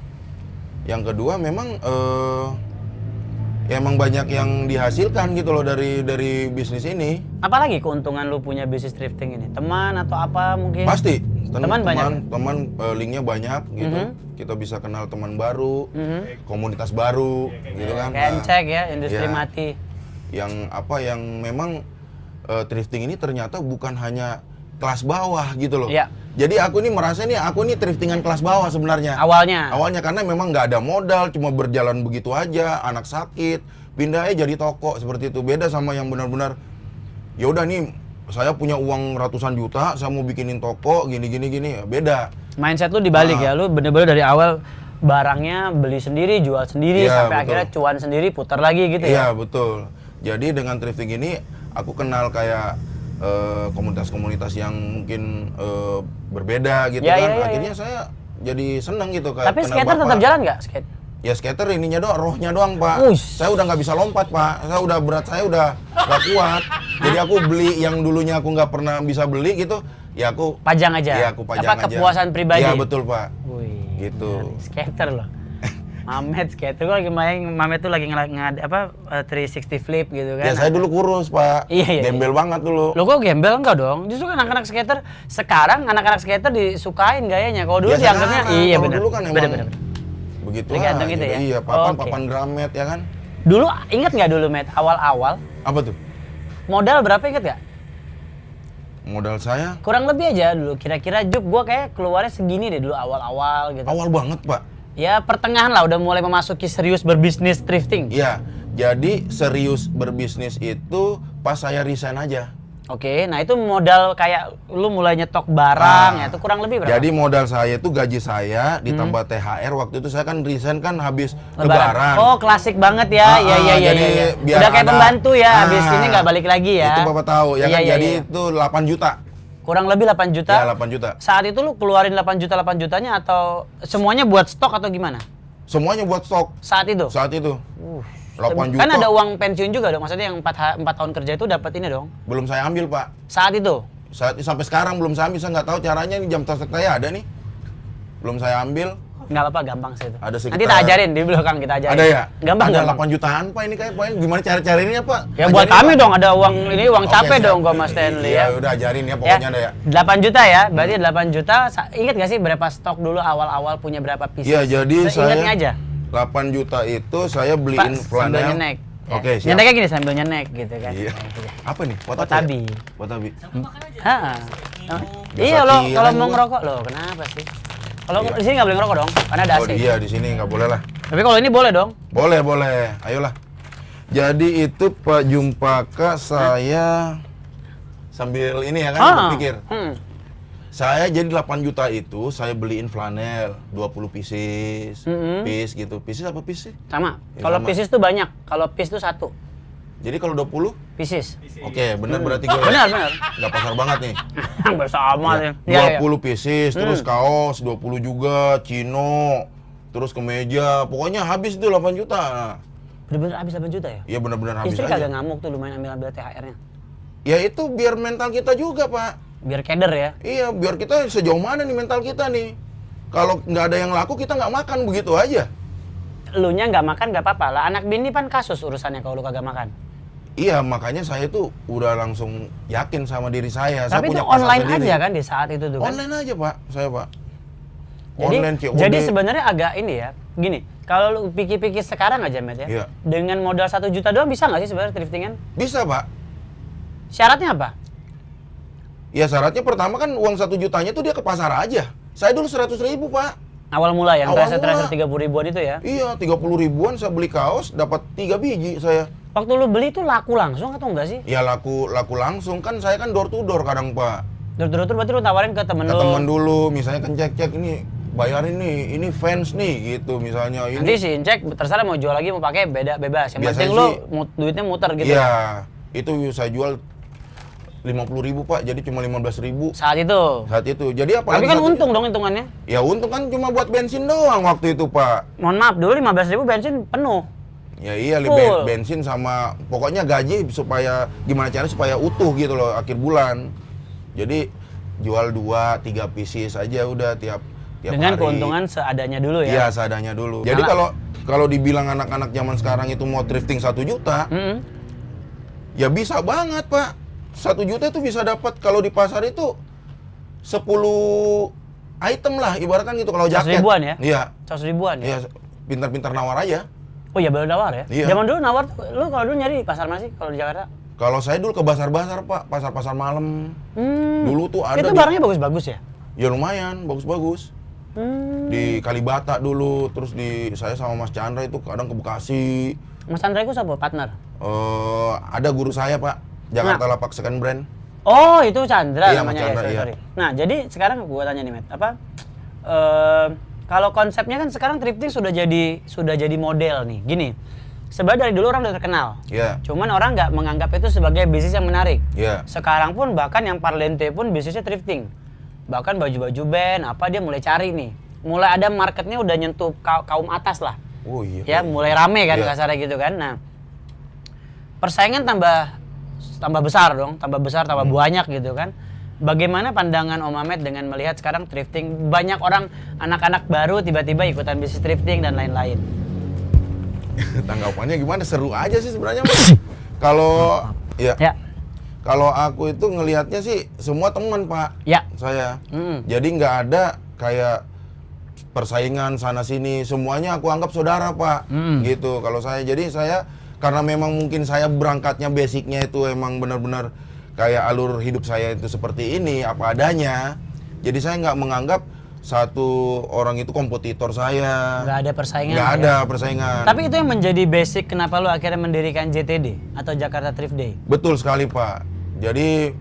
Yang kedua memang ya emang banyak yang dihasilkan gitu loh dari bisnis ini. Apalagi keuntungan lu punya bisnis thrifting ini? Teman atau apa mungkin? Pasti. Teman banyak? Teman linknya banyak gitu. Kita bisa kenal teman baru, komunitas baru gitu kan. Kayak Nah, cek ya, industri ya. mati. yang memang thrifting ini ternyata bukan hanya kelas bawah gitu loh. Iya. Jadi aku ini merasa nih aku ini thriftingan kelas bawah sebenarnya. Awalnya? Awalnya karena memang nggak ada modal, cuma berjalan begitu aja, anak sakit, pindah aja jadi toko seperti itu. Beda sama yang benar-benar ya udah nih saya punya uang ratusan juta, saya mau bikinin toko gini ya beda. Mindset lu dibalik ya, lu bener-bener dari awal barangnya beli sendiri, jual sendiri, Iya, sampai betul. akhirnya cuan sendiri, putar lagi gitu ya? Iya betul. Jadi dengan thrifting ini aku kenal kayak komunitas-komunitas yang mungkin berbeda gitu Ya, kan. ya, ya, Akhirnya saya jadi seneng gitu kayak Tapi kenal skater Bapak. tetap jalan nggak skate? Ya skater ininya doang, rohnya doang Pak. Ush. Saya udah nggak bisa lompat Pak. Saya udah berat saya udah nggak kuat. Jadi aku beli yang dulunya aku nggak pernah bisa beli gitu, ya aku Pajang aja? Iya aku pajang Apa aja. kepuasan pribadi? Iya betul Pak. Wih, Gitu. menarik. Skater loh. Mamet skater, gua lagi main, Mamet tuh lagi 360 flip gitu kan. Ya saya dulu kurus Pak. Iya. Gembel banget dulu. Lo kok gembel enggak dong? Justru kan anak-anak skater sekarang anak-anak skater disukain gayanya. Kalau dulu Ya dianggapnya sekarang, iya kalau benar. dulu kan emang Bener. begitu Tergantung aja. itu ya? Iya, Oke. papan gramet ya kan. Dulu inget nggak dulu Met awal-awal Apa tuh? modal berapa inget nggak? Modal saya Kurang lebih aja dulu. Kira-kira Jup gua kayak keluarnya segini deh dulu awal-awal gitu. awal banget Pak. Ya pertengahan lah udah mulai memasuki serius berbisnis thrifting. Iya, jadi serius berbisnis itu pas saya resign aja. Oke, nah itu modal kayak lu mulai nyetok barang ya itu kurang lebih berapa? Jadi modal saya itu gaji saya ditambah THR waktu itu saya kan resign kan habis Lebaran. Oh klasik banget ya, iya. jadi biar Udah kayak ada- pembantu ya, habis ini nggak balik lagi ya. Itu Bapak tahu ya Iya, kan, iya, jadi iya. itu 8 juta. Kurang lebih 8 juta. Ya 8 juta. Saat itu lu keluarin 8 jutanya atau semuanya buat stok atau gimana? Semuanya buat stok Saat itu? saat itu. 8 juta. Kan ada uang pensiun juga dong, maksudnya yang 4 tahun kerja itu dapat ini dong. Belum saya ambil Pak. Saat itu? Sampai sekarang belum saya ambil, saya nggak tahu caranya nih jam tasek saya ada nih. Belum saya ambil. Nggak apa-apa, gampang sih itu. Ada Nanti sekitar- kita ajarin di belakang, kita ajarin. Ada ya? Gampang, Ada gampang. 8 jutaan Pak ini kayak Pak. Gimana cara ini ya Pak? Ya buat Ajarin, kami Pak. dong, ada uang ini uang Oke, capek siap. dong gua Mas Stanley Iya, ya. udah ajarin ya pokoknya ada ya. 8 juta ya, berarti 8 juta. Ingat gak sih berapa stok dulu awal-awal punya berapa pieces? Iya, jadi Seingatnya saya aja. 8 juta itu saya beliin Pak, sambil flanel. nyenek. Oke, siap. Nyeneknya gini sambil nyenek gitu kan. Iya. Nah, gitu. Apa nih? Watabi. Ya? Watabi. Heeh. Biasa Iya lo kira kalau gua. mau ngerokok lo kenapa sih? Kalau Iya. di sini nggak boleh ngerokok dong, karena ada Oh AC. iya di sini nggak boleh lah. Tapi kalau ini boleh dong. Boleh, boleh. Ayolah. Jadi itu Pak Jumpaka saya sambil ini ya kan berpikir. Saya jadi 8 juta itu saya beliin flanel 20 pieces. Piece gitu. Pieces apa piece sih? Sama. Ya, Kalau sama. pieces tuh banyak. Kalau piece tuh 1 Jadi kalau 20? pieces. Oke, benar berarti gue. Benar, benar. Nggak pasar banget nih. Bersama ya. 20 pieces, terus kaos 20 juga, chino, terus kemeja. Pokoknya habis itu 8 juta. Nah, Bener-bener habis 8 juta ya? ya benar-benar habis Istri aja. kagak ngamuk tuh lumayan ambil THR-nya. Ya itu biar mental kita juga, Pak. Biar keder ya. Iya, biar kita sejauh mana nih mental kita nih. Kalau nggak ada yang laku, kita nggak makan begitu aja. Lu nya nggak makan nggak apa-apa lah. Anak bini kan kasus urusannya kalau lu kagak makan. Iya, makanya saya tuh udah langsung yakin sama diri saya. Tapi itu saya punya pasar online sendiri. aja kan di saat itu tuh kan. Online aja Pak, saya Pak. Jadi, Online COD. jadi sebenarnya agak ini ya, gini. Kalau lu pikir-pikir sekarang aja, Met ya. Iya. Dengan modal 1 juta doang bisa nggak sih sebenarnya driftingan? Bisa Pak. Syaratnya apa? Ya syaratnya pertama kan uang 1 jutanya tuh dia ke pasar aja. Saya dulu 100.000 Pak. Awal mula yang Awal tracer-tracer mula. 30 ribuan itu ya? Iya, 30 ribuan saya beli kaos, dapat 3 biji saya. Waktu lu beli itu laku langsung atau enggak sih? Ya laku langsung kan, saya kan door to door kadang Pak. Door-to-door berarti lu tawarin ke temen Ke lu. temen dulu, misalnya kan cek ini bayarin nih, ini fans nih gitu misalnya ini. Nanti si Incek terserah mau jual lagi mau pakai bebas. Yang Biasanya penting lu sih- duitnya muter gitu. Iya, itu saya jual 50.000 Pak, jadi cuma 15.000 Saat itu. saat itu. Jadi apa? Tapi kan untung dong hitungannya. Ya untung kan cuma buat bensin doang waktu itu Pak. Mohon maaf dulu 15.000 bensin penuh. Ya iya, Full. bensin sama pokoknya gaji supaya gimana caranya supaya utuh gitu loh akhir bulan. Jadi jual 2-3 pieces aja udah tiap Dengan hari. keuntungan seadanya dulu ya. Iya, seadanya dulu. Jadi Malah- kalau dibilang anak-anak zaman sekarang itu mau thrifting 1 juta, Mm-mm. ya bisa banget Pak. 1 juta itu bisa dapat kalau di pasar itu 10 item lah ibaratkan gitu kalau 100 jaket. ribuan ya? Iya. 100 ribuan ya? Iya, pintar-pintar nawar aja. Oh iya baru nawar ya? Iya. Zaman dulu nawar, lu kalau dulu nyari di pasar mana sih kalau di Jakarta? Kalau saya dulu ke pasar-pasar Pak, pasar-pasar malam. Dulu tuh ada Itu barangnya bagus-bagus ya? Ya lumayan, bagus-bagus. Di Kalibata dulu, terus saya sama Mas Chandra itu kadang ke Bekasi. Mas Chandra itu siapa? Partner? Ada guru saya Pak, Jakarta Lapak Second Brand. Oh, itu Chandra Iya, namanya Mas Chandra, ya, iya. sorry. Nah, jadi sekarang gua tanya nih, Met, kalau konsepnya kan sekarang thrifting sudah jadi model nih. Gini. Sebenarnya dari dulu orang udah terkenal. Iya. Cuman orang nggak menganggap itu sebagai bisnis yang menarik. Iya. Sekarang pun bahkan yang parlente pun bisnisnya thrifting. Bahkan baju-baju band apa dia mulai cari nih. Mulai ada marketnya udah nyentuh kaum atas lah. Oh iya. Ya, mulai rame kan Iya. kasarnya gitu kan. Nah, persaingan tambah besar dong, tambah banyak gitu kan. Bagaimana pandangan Om Ahmed dengan melihat sekarang thrifting banyak orang anak-anak baru tiba-tiba ikutan bisnis thrifting dan lain-lain? Tanggapannya gimana? Seru aja sih sebenarnya Mas. Kalau ya, Ya. kalau aku itu ngelihatnya sih semua teman Pak. Ya. Saya. Mm. Jadi nggak ada kayak persaingan sana sini, semuanya aku anggap saudara Pak. Gitu. Kalau saya, jadi saya karena memang mungkin saya berangkatnya basicnya itu emang benar-benar kayak alur hidup saya itu seperti ini apa adanya. Jadi saya nggak menganggap satu orang itu kompetitor saya. Nggak ada persaingan. Nggak ya? ada persaingan. Tapi itu yang menjadi basic kenapa lu akhirnya mendirikan JTD atau Jakarta Thrift Day. Betul sekali Pak. Jadi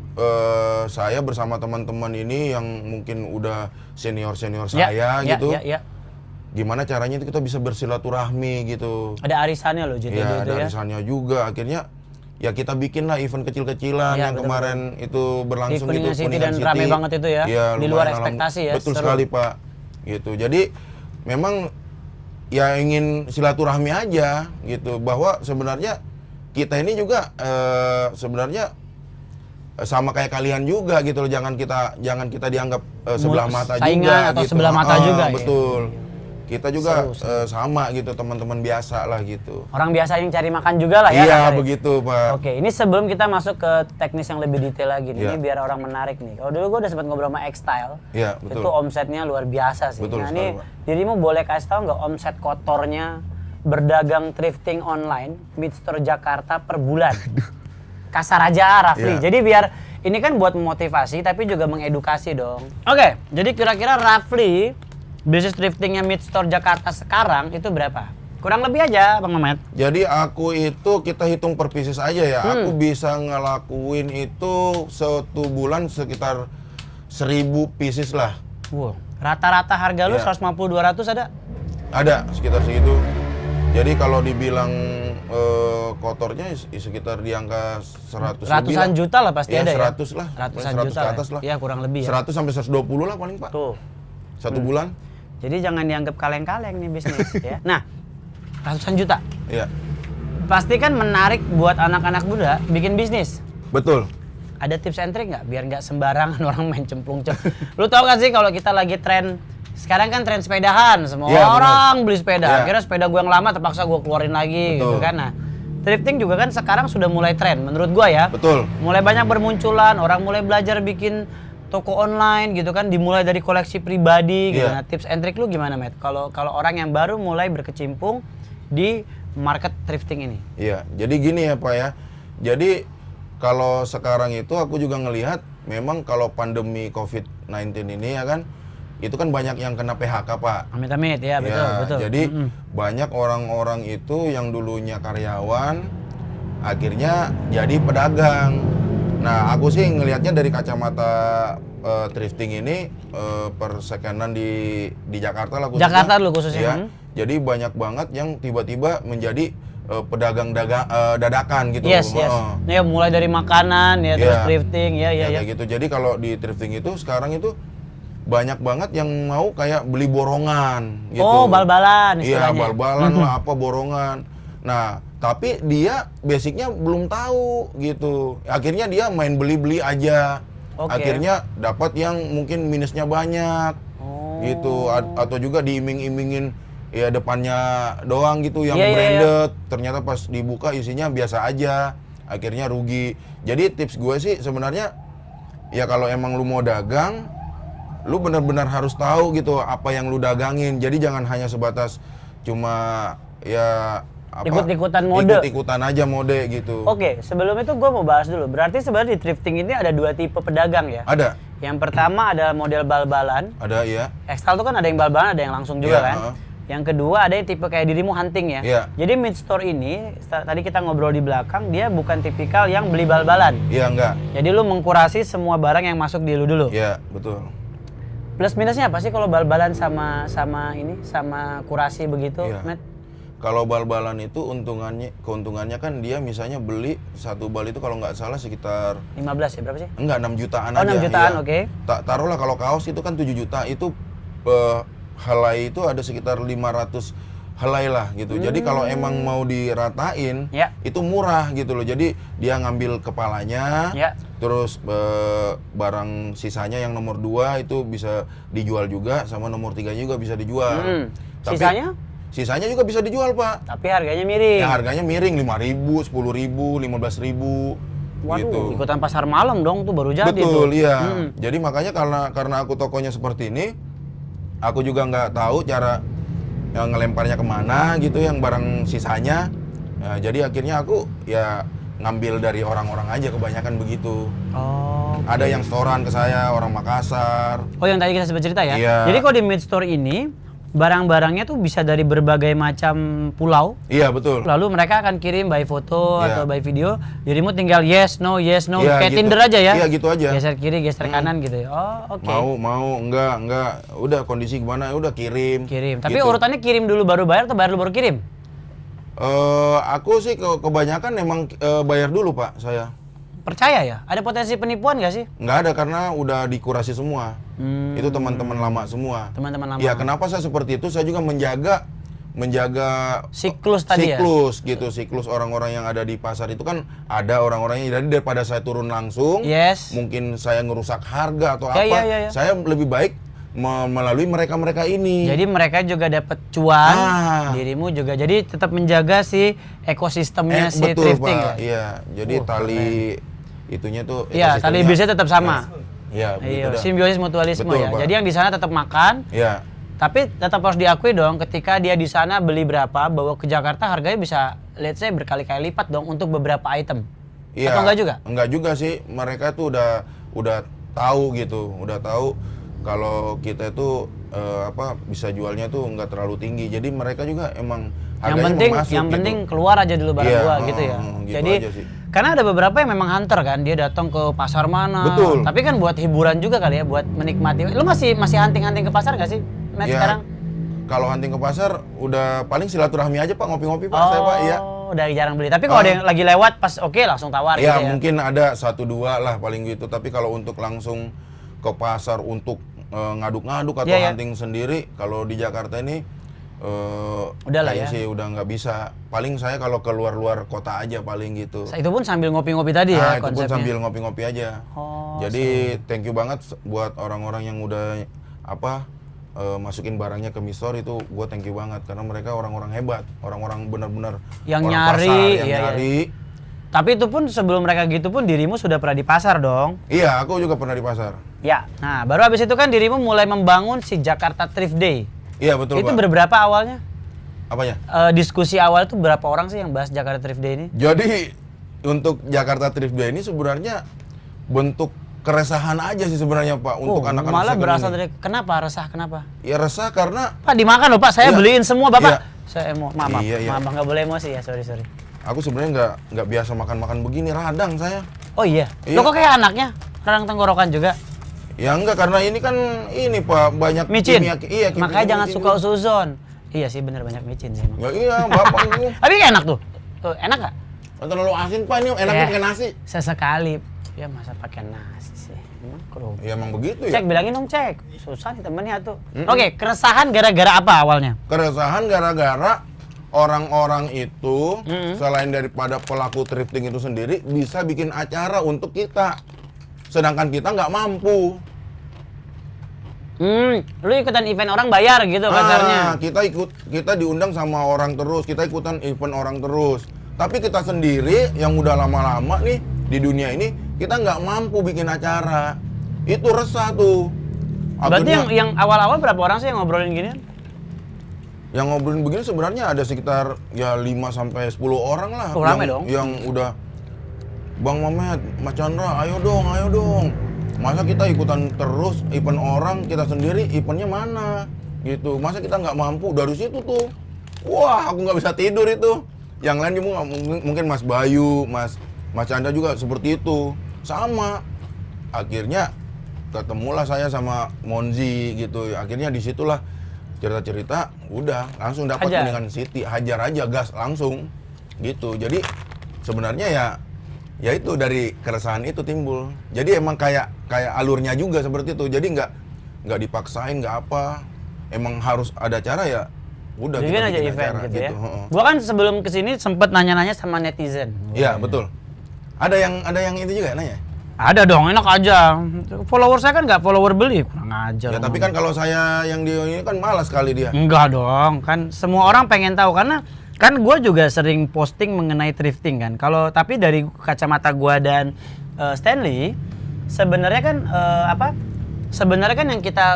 saya bersama teman-teman ini yang mungkin udah senior-senior saya gitu. Ya. Gimana caranya itu kita bisa bersilaturahmi gitu. Ada arisannya loh JTD Ya, itu ada ya. arisannya juga. Akhirnya ya kita bikin lah event kecil-kecilan Iya, yang betul, kemarin itu berlangsung Di gitu. Kuningan City dan rame banget itu ya. Iya, Di luar lumayan ekspektasi ya, Betul seru. sekali Pak. Gitu. Jadi memang ya ingin silaturahmi aja gitu, bahwa sebenarnya kita ini juga sebenarnya sama kayak kalian juga gitu loh, jangan kita dianggap sebelah mata Saingan juga atau gitu. sebelah mata juga ya. Betul. Kita juga Seru. sama gitu, teman-teman biasa lah gitu. Orang biasa yang cari makan juga lah ya. Iya, kasarnya. begitu Pak. Oke, ini sebelum kita masuk ke teknis yang lebih detail lagi nih, Iya. ini biar orang menarik nih. Kalau dulu gue udah sempat ngobrol sama X-Style, Iya, betul. itu omsetnya luar biasa sih. Betul Nah sekali, ini Pak. dirimu boleh kasih tahu nggak omset kotornya berdagang thrifting online Midstore Jakarta per bulan? Kasar aja Rafli. Iya. Jadi biar ini kan buat memotivasi tapi juga mengedukasi dong. Oke, jadi kira-kira Rafli bisnis thriftingnya Midstore Jakarta sekarang itu berapa? Kurang lebih aja Bang Mamet. Jadi aku itu kita hitung per pieces aja ya. Aku bisa ngelakuin itu satu bulan sekitar 1.000 pieces lah. Wow. Rata-rata harga lu Iya. 150-200 ada? Ada sekitar segitu. Jadi kalau dibilang kotornya sekitar di angka 100 lebih Ratusan lah. juta lah pasti Ya, ada 100 ya? lah. Ratusan 100 juta ke atas lah. Ya kurang lebih ya. 100 sampai 120 lah paling Pak. Tuh. Satu bulan. Jadi jangan dianggap kaleng-kaleng nih bisnis ya. Nah, ratusan juta. Iya. Pasti kan menarik buat anak-anak muda bikin bisnis. Betul. Ada tips and trick nggak biar nggak sembarangan orang main cemplung. Lu tau gak sih kalau kita lagi tren sekarang kan tren sepedahan, semua Iya, orang beli sepeda. Iya. Akhirnya sepeda gua yang lama terpaksa gua keluarin lagi gitu Betul. kan. Nah, thrifting juga kan sekarang sudah mulai tren menurut gua ya. Betul. Mulai banyak bermunculan, orang mulai belajar bikin toko online gitu kan, dimulai dari koleksi pribadi gitu. Iya. Nah, tips and trick lu gimana, Matt? Kalau orang yang baru mulai berkecimpung di market thrifting ini. Iya, jadi gini ya Pak ya. Jadi kalau sekarang itu aku juga ngelihat memang kalau pandemi COVID-19 ini ya kan, itu kan banyak yang kena PHK Pak. Amit-amit ya, betul, Ya, betul. jadi banyak orang-orang itu yang dulunya karyawan, akhirnya jadi pedagang. Nah, aku sih ngelihatnya dari kacamata thrifting ini per secondan di Jakarta lah khususnya. Jakarta dulu khususnya, Ya, jadi banyak banget yang tiba-tiba menjadi pedagang dadakan gitu. Yes, yes. Ya mulai dari makanan ya, terus Iya. thrifting, ya. Kayak gitu. Jadi kalau di thrifting itu sekarang itu banyak banget yang mau kayak beli borongan gitu. Oh, bal-balan Iya, istilahnya. bal-balan lah, apa borongan. Nah, tapi dia basicnya belum tahu gitu. Akhirnya dia main beli-beli aja. Oke. Akhirnya dapat yang mungkin minusnya banyak. Oh. Gitu. Atau juga diiming-imingin ya depannya doang gitu yang Iya, iya, iya. branded. Ternyata pas dibuka isinya biasa aja. Akhirnya rugi. Jadi tips gue sih sebenarnya ya kalau emang lu mau dagang, lu benar-benar harus tahu gitu apa yang lu dagangin. Jadi jangan hanya sebatas cuma ya apa, Ikut-ikutan mode. ikut-ikutan aja mode gitu. Oke, sebelum itu gue mau bahas dulu. Berarti sebenarnya di thrifting ini ada dua tipe pedagang ya. Ada, Yang pertama ada model bal-balan. ada ya. Ekstal tuh kan ada yang bal-balan, ada yang langsung juga Iya, kan. heeh. Yang kedua ada yang tipe kayak dirimu hunting ya. Iya. Jadi mid store ini tadi kita ngobrol di belakang, dia bukan tipikal yang beli bal-balan. Iya enggak. Jadi lu mengkurasi semua barang yang masuk di lu dulu. Iya, betul. Plus minusnya apa sih kalau bal-balan sama kurasi begitu, Iya. Matt? Kalau bal-balan itu keuntungannya kan dia misalnya beli satu bal itu kalau nggak salah sekitar 15 ya, berapa sih? enggak 6 jutaan Oh, aja. 6 jutaan, iya. oke. Taruhlah kalau kaos itu kan 7 juta, itu helai itu ada sekitar 500 helai lah gitu. Jadi kalau emang mau diratain, Ya. itu murah gitu loh. Jadi dia ngambil kepalanya, Ya. terus barang sisanya yang nomor 2 itu bisa dijual juga, sama nomor 3-nya juga bisa dijual. Sisanya? Sisanya juga bisa dijual Pak. Tapi harganya miring. Ya harganya miring 5.000, 10.000, 15.000 Waduh, gitu. ikutan pasar malam dong tuh baru jadi Betul, tuh. iya. Jadi makanya karena aku tokonya seperti ini, aku juga nggak tahu cara ngelemparnya kemana gitu yang barang sisanya. Nah, jadi akhirnya aku ya ngambil dari orang-orang aja, kebanyakan begitu. Oh. Ada yang storan ke saya, orang Makassar. Oh, yang tadi kita sempat cerita ya. Iya. Jadi kalau di mid store ini barang-barangnya tuh bisa dari berbagai macam pulau. Iya, betul. Lalu mereka akan kirim by foto Iya. atau by video. Dirimu tinggal yes, no, Iya, kayak gitu. Tinder aja ya. Iya, gitu aja. Geser kiri, geser kanan gitu ya. Oh, oke. Mau, enggak. Udah kondisi gimana, udah kirim. Kirim. Tapi gitu. urutannya kirim dulu baru bayar atau bayar dulu baru kirim? Aku sih kebanyakan memang bayar dulu Pak, saya. Percaya ya? Ada potensi penipuan nggak sih? Nggak ada karena udah dikurasi semua. Itu teman-teman lama semua. Teman-teman lama. Ya kenapa saya seperti itu? Saya juga menjaga Siklus tadi ya? siklus orang-orang yang ada di pasar itu kan ada orang-orangnya. Jadi daripada saya turun langsung, Yes. mungkin saya ngerusak harga atau Ya, apa, ya. saya lebih baik melalui mereka-mereka ini. Jadi mereka juga dapat cuan, Ah. dirimu juga. Jadi tetap menjaga si ekosistemnya si betul thrifting Pak, ya? iya. Jadi tali itunya tuh Iya, tali ekosistemnya- bisnya tetap sama. Iya, begitu Iya, dah. simbiosis mutualisme Betul, ya. Pak. Jadi yang di sana tetap makan, Iya. tapi tetap harus diakui dong ketika dia di sana beli berapa, bawa ke Jakarta harganya bisa let's say berkali-kali lipat dong untuk beberapa item. Iya. Atau enggak juga? Enggak juga sih. Mereka tuh udah tahu gitu, udah tahu kalau kita itu bisa jualnya tuh nggak terlalu tinggi. Jadi mereka juga emang harganya masuk yang gitu. penting keluar aja dulu barang Iya, gua gitu ya. gitu Jadi aja sih. karena ada beberapa yang memang hunter kan, dia datang ke pasar mana. Betul. Tapi kan buat hiburan juga kali ya, buat menikmati. Lu masih hunting-hunting ke pasar nggak sih, Matt, Ya, sekarang? Kalau hunting ke pasar udah paling silaturahmi aja Pak, ngopi-ngopi Pak, saya Pak, iya. Udah jarang beli. Tapi kalau ada yang lagi lewat pas oke langsung tawar Ya, gitu ya. mungkin ada 1-2 lah paling gitu. Tapi kalau untuk langsung ke pasar untuk ngaduk-ngaduk atau Iya, iya. hunting sendiri, kalau di Jakarta ini Udah lah kayaknya ya. sih udah nggak bisa. Paling saya kalau keluar-luar kota aja paling gitu. Itu pun sambil ngopi-ngopi tadi ya Itu pun konsepnya. sambil ngopi-ngopi aja. Oh, Jadi thank you banget buat orang-orang yang udah masukin barangnya ke Misor itu gue thank you banget karena mereka orang-orang hebat, orang-orang benar-benar Yang orang nyari, pasar, yang iya, nyari. Tapi itu pun sebelum mereka gitu pun dirimu sudah pernah di pasar dong. Iya, aku juga pernah di pasar. Ya. Nah, baru habis itu kan dirimu mulai membangun si Jakarta Thrift Day. Iya betul Itu Pak. berberapa awalnya? Apanya? Diskusi awal itu berapa orang sih yang bahas Jakarta Thrift Day ini? Jadi untuk Jakarta Thrift Day ini sebenarnya bentuk keresahan aja sih sebenarnya Pak untuk anak-anak malah second berasal ini. dari kenapa resah kenapa? Ya resah karena Pak dimakan loh Pak, saya Iya. beliin semua Bapak. Iya. Saya maaf, Iya, iya. maaf nggak boleh emosi ya, sorry. aku sebenarnya nggak biasa makan begini, radang saya. Oh iya, Iya. lo kok kayak anaknya? Radang tenggorokan juga? Ya enggak karena ini kan ini Pak banyak Micin? iya, kimia Makanya jangan micin suka juga. suzon. Iya sih bener banyak micin sih emang. Ya iya Bapak itu. Tapi enak tuh. Tuh, enak gak? Terlalu asin Pak ini enaknya Eh. pakai nasi. Sesekali. Ya masa pakai nasi sih. Emang kerupuk. Ya emang begitu Cek, ya. bilangin dong cek. Susah nih temennya tuh. Oke, keresahan gara-gara apa awalnya? Keresahan gara-gara orang-orang itu Mm-mm. selain daripada pelaku thrifting itu sendiri bisa bikin acara untuk kita. Sedangkan kita nggak mampu. Lu ikutan event orang bayar gitu kasarnya. Kita diundang sama orang terus, kita ikutan event orang terus. Tapi kita sendiri yang udah lama-lama nih di dunia ini, kita nggak mampu bikin acara. Itu resah tuh. Berarti Akhirnya- yang awal-awal berapa orang sih yang ngobrolin gini? yang ngobrolin begini sebenarnya ada sekitar ya 5 sampai 10 orang lah. Oh, rame dong. Yang udah Bang Mamet, Mas Chandra, ayo dong. Masa kita ikutan terus event orang, kita sendiri eventnya mana? Gitu. Masa kita nggak mampu dari situ tuh. Wah, aku nggak bisa tidur itu. Yang lain juga mungkin Mas Bayu, Mas Chandra juga seperti itu. Sama. Akhirnya ketemulah saya sama Monzi gitu. Akhirnya disitulah cerita-cerita udah langsung dapat Hajar. dengan Siti, hajar aja gas langsung gitu. Jadi sebenarnya ya itu dari keresahan itu timbul. Jadi emang kayak alurnya juga seperti itu. Jadi nggak dipaksain, nggak apa. Emang harus ada cara ya. Udah Bikin kita aja bikin event acara gitu ya. Heeh. Gua kan sebelum kesini sempet nanya-nanya sama netizen. Iya betul. Ada yang itu juga nanya. Ada dong, enak aja. Follower saya kan nggak follower beli, kurang ajar. Ya tapi kan kalau saya yang di ini kan malas kali dia. Enggak dong, kan semua orang pengen tahu karena kan gue juga sering posting mengenai thrifting kan. Kalau tapi dari kacamata gue dan Stanley, sebenarnya kan sebenarnya kan yang kita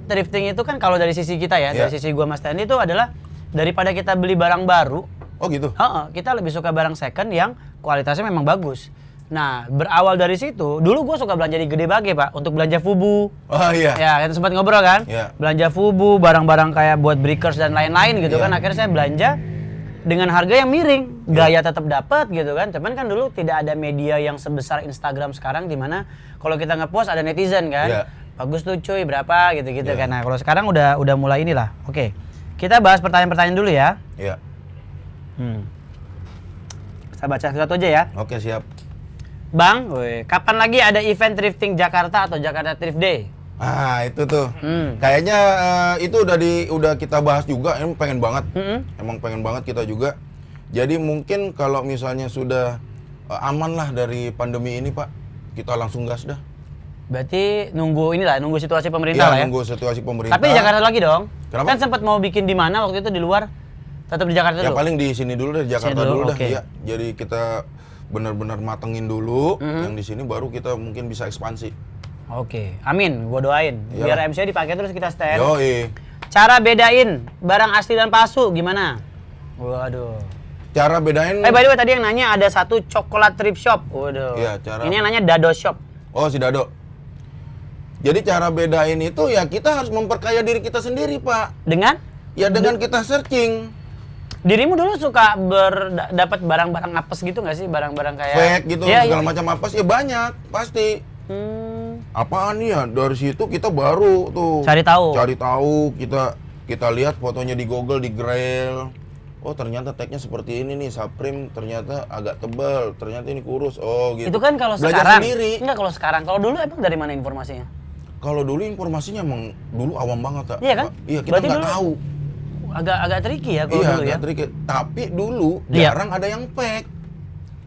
thrifting itu kan kalau dari sisi kita ya, Iya. dari sisi gue Mas Stanley itu adalah daripada kita beli barang baru, Oh gitu. kita lebih suka barang second yang kualitasnya memang bagus. Nah, berawal dari situ, dulu gue suka belanja di Gede Bage, Pak, untuk belanja fubu. Oh iya. Ya, kita sempat ngobrol kan? Iya. Belanja fubu, barang-barang kayak buat breakers dan lain-lain gitu Iya. kan. Akhirnya saya belanja dengan harga yang miring, gaya tetap dapat gitu kan. Cuman kan dulu tidak ada media yang sebesar Instagram sekarang di mana kalau kita ngepost ada netizen kan. Iya. Bagus tuh cuy, berapa gitu-gitu Iya. kan. Nah, kalau sekarang udah mulai inilah. Oke. Kita bahas pertanyaan-pertanyaan dulu ya. Iya. Saya baca satu aja ya. Oke, siap. Bang, kapan lagi ada event thrifting Jakarta atau Jakarta Thrift Day? Ah, itu tuh. Kayaknya itu udah kita bahas juga, emang pengen banget. Emang pengen banget kita juga. Jadi mungkin kalau misalnya sudah aman lah dari pandemi ini, Pak, kita langsung gas dah. Berarti nunggu situasi pemerintah lah ya. Nunggu situasi pemerintah. Tapi di Jakarta lagi dong. Kenapa? Kan sempat mau bikin di mana waktu itu di luar? Tetap di Jakarta Ya dulu. paling di sini dulu deh, Jakarta Sini dulu, dulu dah. oke. Ya. Jadi kita benar-benar matengin dulu yang di sini baru kita mungkin bisa ekspansi. Oke, amin. Gua doain. Iya. Biar MC dipakai terus kita stand. Yoi. Cara bedain barang asli dan palsu gimana? Waduh. Cara bedain By the way tadi yang nanya ada satu coklat thrift shop. Waduh. Iya, cara- Ini yang nanya Dado Shop. Oh, si Dado. Jadi cara bedain itu ya kita harus memperkaya diri kita sendiri, Pak. Dengan Ya dengan kita searching. dirimu dulu suka dapat barang-barang apes gitu nggak sih? Barang-barang kayak Fake gitu, Iya, segala iya. macam apa sih? Ya banyak, pasti. Hmm, Apaan ya? Dari situ kita baru tuh Cari tahu. Cari tahu, kita lihat fotonya di Google, di Grail. Oh, ternyata tagnya seperti ini nih, Supreme ternyata agak tebal, ternyata ini kurus. Oh, gitu. itu kan kalau Belajar sekarang. sendiri. Enggak kalau sekarang. Kalau dulu emang dari mana informasinya? Kalau dulu informasinya emang dulu awam banget, Kak. Iya kan? Iya, kita Berarti nggak dulu tahu. Agak tricky ya kalau Iya, dulu ya. agak tricky. Tapi dulu Iya. jarang ada yang fake.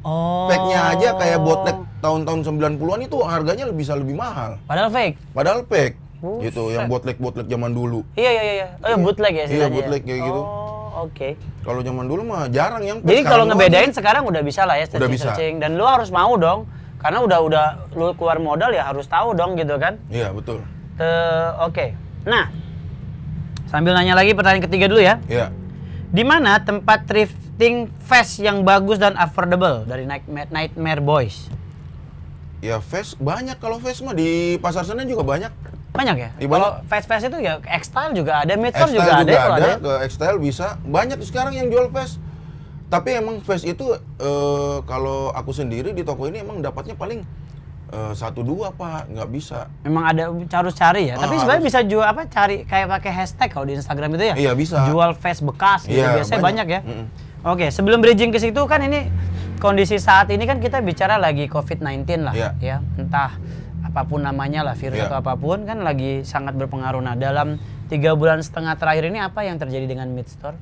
Oh. Fake-nya aja kayak bootleg tahun-tahun 90-an itu harganya bisa lebih mahal. Padahal fake. Padahal fake. Gitu, yang bootleg zaman dulu. Iya. Oh, ya bootleg ya Iya, istilahnya. bootleg kayak gitu. Oh, oke. Kalau zaman dulu mah jarang yang Jadi sekarang kalau doang. ngebedain sekarang udah bisa lah ya Udah bisa. searching dan lu harus mau dong. Karena udah lu keluar modal ya harus tahu dong gitu kan. Iya, betul. Oke. Nah, sambil nanya lagi pertanyaan ketiga dulu ya. Iya. Di mana tempat thrifting fast yang bagus dan affordable dari Nightmare Boys? Ya Vest banyak, kalau Vest mah di Pasar Senen juga banyak. Banyak ya? Iya, Kalau banyak. fast itu ya X-Style juga ada, Midstore X-Style juga ada kalau ada. ke X-Style bisa. Banyak sekarang yang jual Vest. Tapi emang Vest itu kalau aku sendiri di toko ini emang dapatnya paling 1-2 Pak, nggak bisa. Memang ada harus cari ya. Tapi sebenarnya harus. bisa jual apa? Cari kayak pakai hashtag kalau di Instagram itu ya. Iya, bisa. Jual fast bekas gitu. Iya, Biasanya banyak ya. Mm-mm. Oke, sebelum bridging ke situ kan ini kondisi saat ini kan kita bicara lagi COVID-19 lah Iya. ya. Entah apapun namanya lah, virus Iya. atau apapun kan lagi sangat berpengaruh. Nah, dalam 3,5 bulan terakhir ini apa yang terjadi dengan Midstore?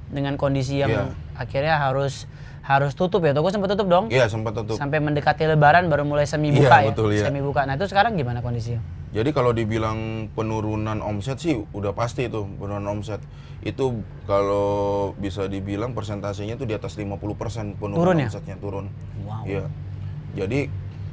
Dengan kondisi yang Iya. akhirnya harus tutup ya. Toko sempat tutup dong? Iya, sempat tutup. Sampai mendekati lebaran baru mulai semi buka Iya, ya. betul, iya. Semi buka. Nah, itu sekarang gimana kondisinya? Jadi kalau dibilang penurunan omset sih udah pasti itu penurunan omset. Itu kalau bisa dibilang persentasenya itu di atas 50% Turun penurunan ya? omsetnya turun. Wow. Iya. Jadi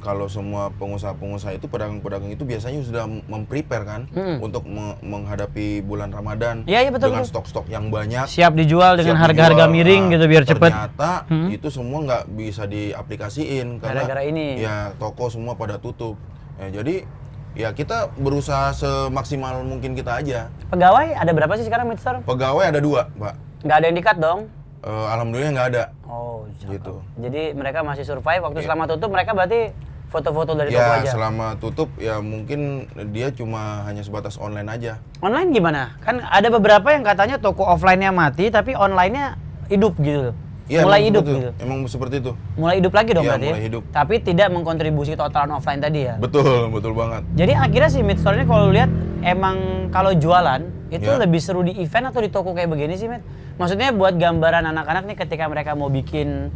kalau semua pengusaha-pengusaha itu pedagang-pedagang itu biasanya sudah memprepare kan untuk menghadapi bulan Ramadan Iya, iya, betul, dengan betul. stok-stok yang banyak. Siap dijual dengan siap harga-harga dijual. miring Nah, gitu biar cepet. Ternyata itu semua nggak bisa diaplikasiin karena Gara-gara ini. ya toko semua pada tutup. Jadi ya kita berusaha semaksimal mungkin kita aja. Pegawai ada berapa sih sekarang Midstore? Pegawai ada 2, Pak. Nggak ada yang di-cut dong? Alhamdulillah nggak ada. Oh, cakep. Gitu. Jadi mereka masih survive waktu selama tutup mereka berarti foto-foto dari toko Ya aja. selama tutup ya mungkin dia cuma hanya sebatas online aja. Online gimana? Kan ada beberapa yang katanya toko offline-nya mati tapi online-nya hidup gitu loh. Iya, Mulai emang hidup seperti gitu. itu. Emang seperti itu. Mulai hidup lagi dong Iya, berarti. mulai ya? hidup. Tapi tidak mengkontribusi totalan offline tadi ya. Betul, betul banget. Jadi akhirnya si Midstore ini kalau lu lihat emang kalau jualan itu Ya. lebih seru di event atau di toko kayak begini sih, Mit? Maksudnya buat gambaran anak-anak nih ketika mereka mau bikin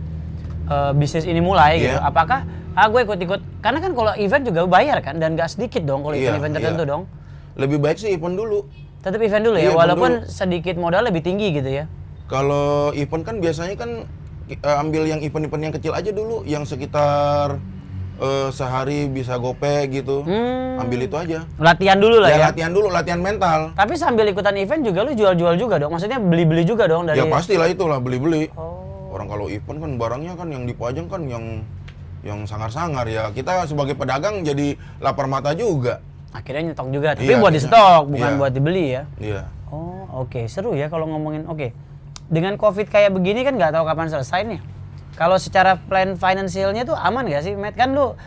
bisnis ini mulai gitu. Iya. Apakah gue ikut-ikut? Karena kan kalau event juga bayar kan dan nggak sedikit dong kalau Iya, event tertentu iya. dong. Lebih baik sih event dulu. Tetap event dulu ya, Iya, event walaupun dulu. sedikit modal lebih tinggi gitu ya. Kalau event kan biasanya kan ambil yang event-event yang kecil aja dulu, yang sekitar sehari bisa gope gitu. Ambil itu aja. Latihan dulu lah ya. Latihan dulu, latihan mental. Tapi sambil ikutan event juga lu jual-jual juga dong. Maksudnya beli-beli juga dong dari. Ya pastilah itulah beli-beli. Oh. Orang kalau event kan barangnya kan yang dipajang kan yang sangar-sangar ya. Kita sebagai pedagang jadi lapar mata juga. Akhirnya nyetok juga, tapi Iya, buat di akhirnya. stok, bukan Iya. buat dibeli ya. Iya. Oh, oke. Seru ya kalau ngomongin. Oke. Dengan Covid kayak begini kan nggak tahu kapan selesai nih. Kalau secara plan finansialnya tuh aman nggak sih, Matt? Kan lu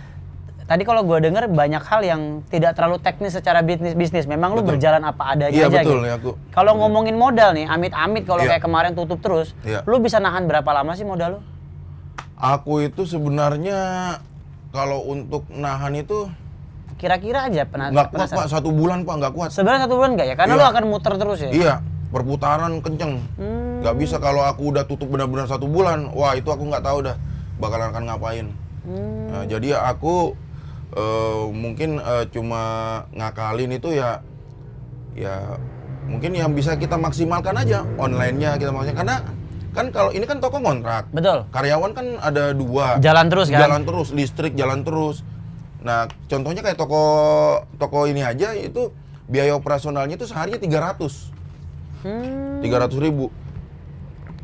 tadi kalau gua denger banyak hal yang tidak terlalu teknis secara bisnis. Memang lu Betul. berjalan apa adanya Iya, aja betul, gitu. ya, aku. Kalau ngomongin modal nih, amit-amit kalau Iya. kayak kemarin tutup terus, Iya. lu bisa nahan berapa lama sih modal lu? Aku itu sebenarnya kalau untuk nahan itu Kira-kira aja nggak kuat Pak, 1 bulan Pak, nggak kuat. Sebenarnya 1 bulan nggak ya? Karena Iya. lu akan muter terus ya? Iya, perputaran kenceng. Nggak bisa kalau aku udah tutup benar-benar 1 bulan, wah itu aku nggak tahu dah bakalan akan ngapain. Nah, jadi ya aku mungkin cuma ngakalin itu ya mungkin yang bisa kita maksimalkan aja online-nya kita maksimalkan karena kan kalau ini kan toko kontrak. Betul. Karyawan kan ada 2. Jalan terus kan? Jalan terus, listrik jalan terus. Nah, contohnya kayak toko ini aja itu biaya operasionalnya itu seharinya 300. 300.000.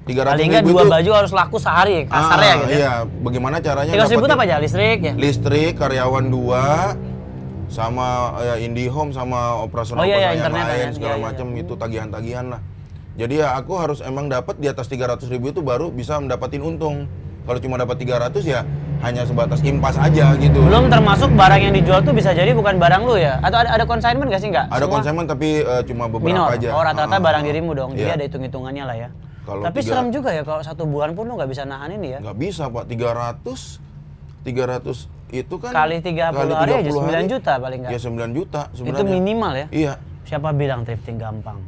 300.000 Paling nggak 2 baju harus laku sehari, kasarnya gitu ya? Iya, bagaimana caranya 300.000 dapetin apa aja? Listrik ya? listrik, karyawan 2, sama IndiHome sama operasional Oh iya, yang internet lain kan? segala Iya, iya. macam itu tagihan-tagihan lah. Jadi ya aku harus emang dapat di atas 300.000 itu baru bisa mendapatin untung. Kalau cuma dapat 300 ya hanya sebatas impas aja gitu. Belum termasuk barang yang dijual tuh bisa jadi bukan barang lu ya? Atau ada consignment nggak sih nggak? Ada Semua konsumen tapi cuma beberapa minor. aja. Oh rata-rata barang dirimu dong, Iya. jadi ada hitung-hitungannya lah ya. Kalau Tapi serem juga ya kalau 1 bulan pun lu nggak bisa nahan ini ya? Nggak bisa Pak, 300 itu kan Kali 30 hari aja 9 juta paling nggak? Ya 9 juta sebenarnya. Itu minimal ya? Iya. Siapa bilang thrifting gampang?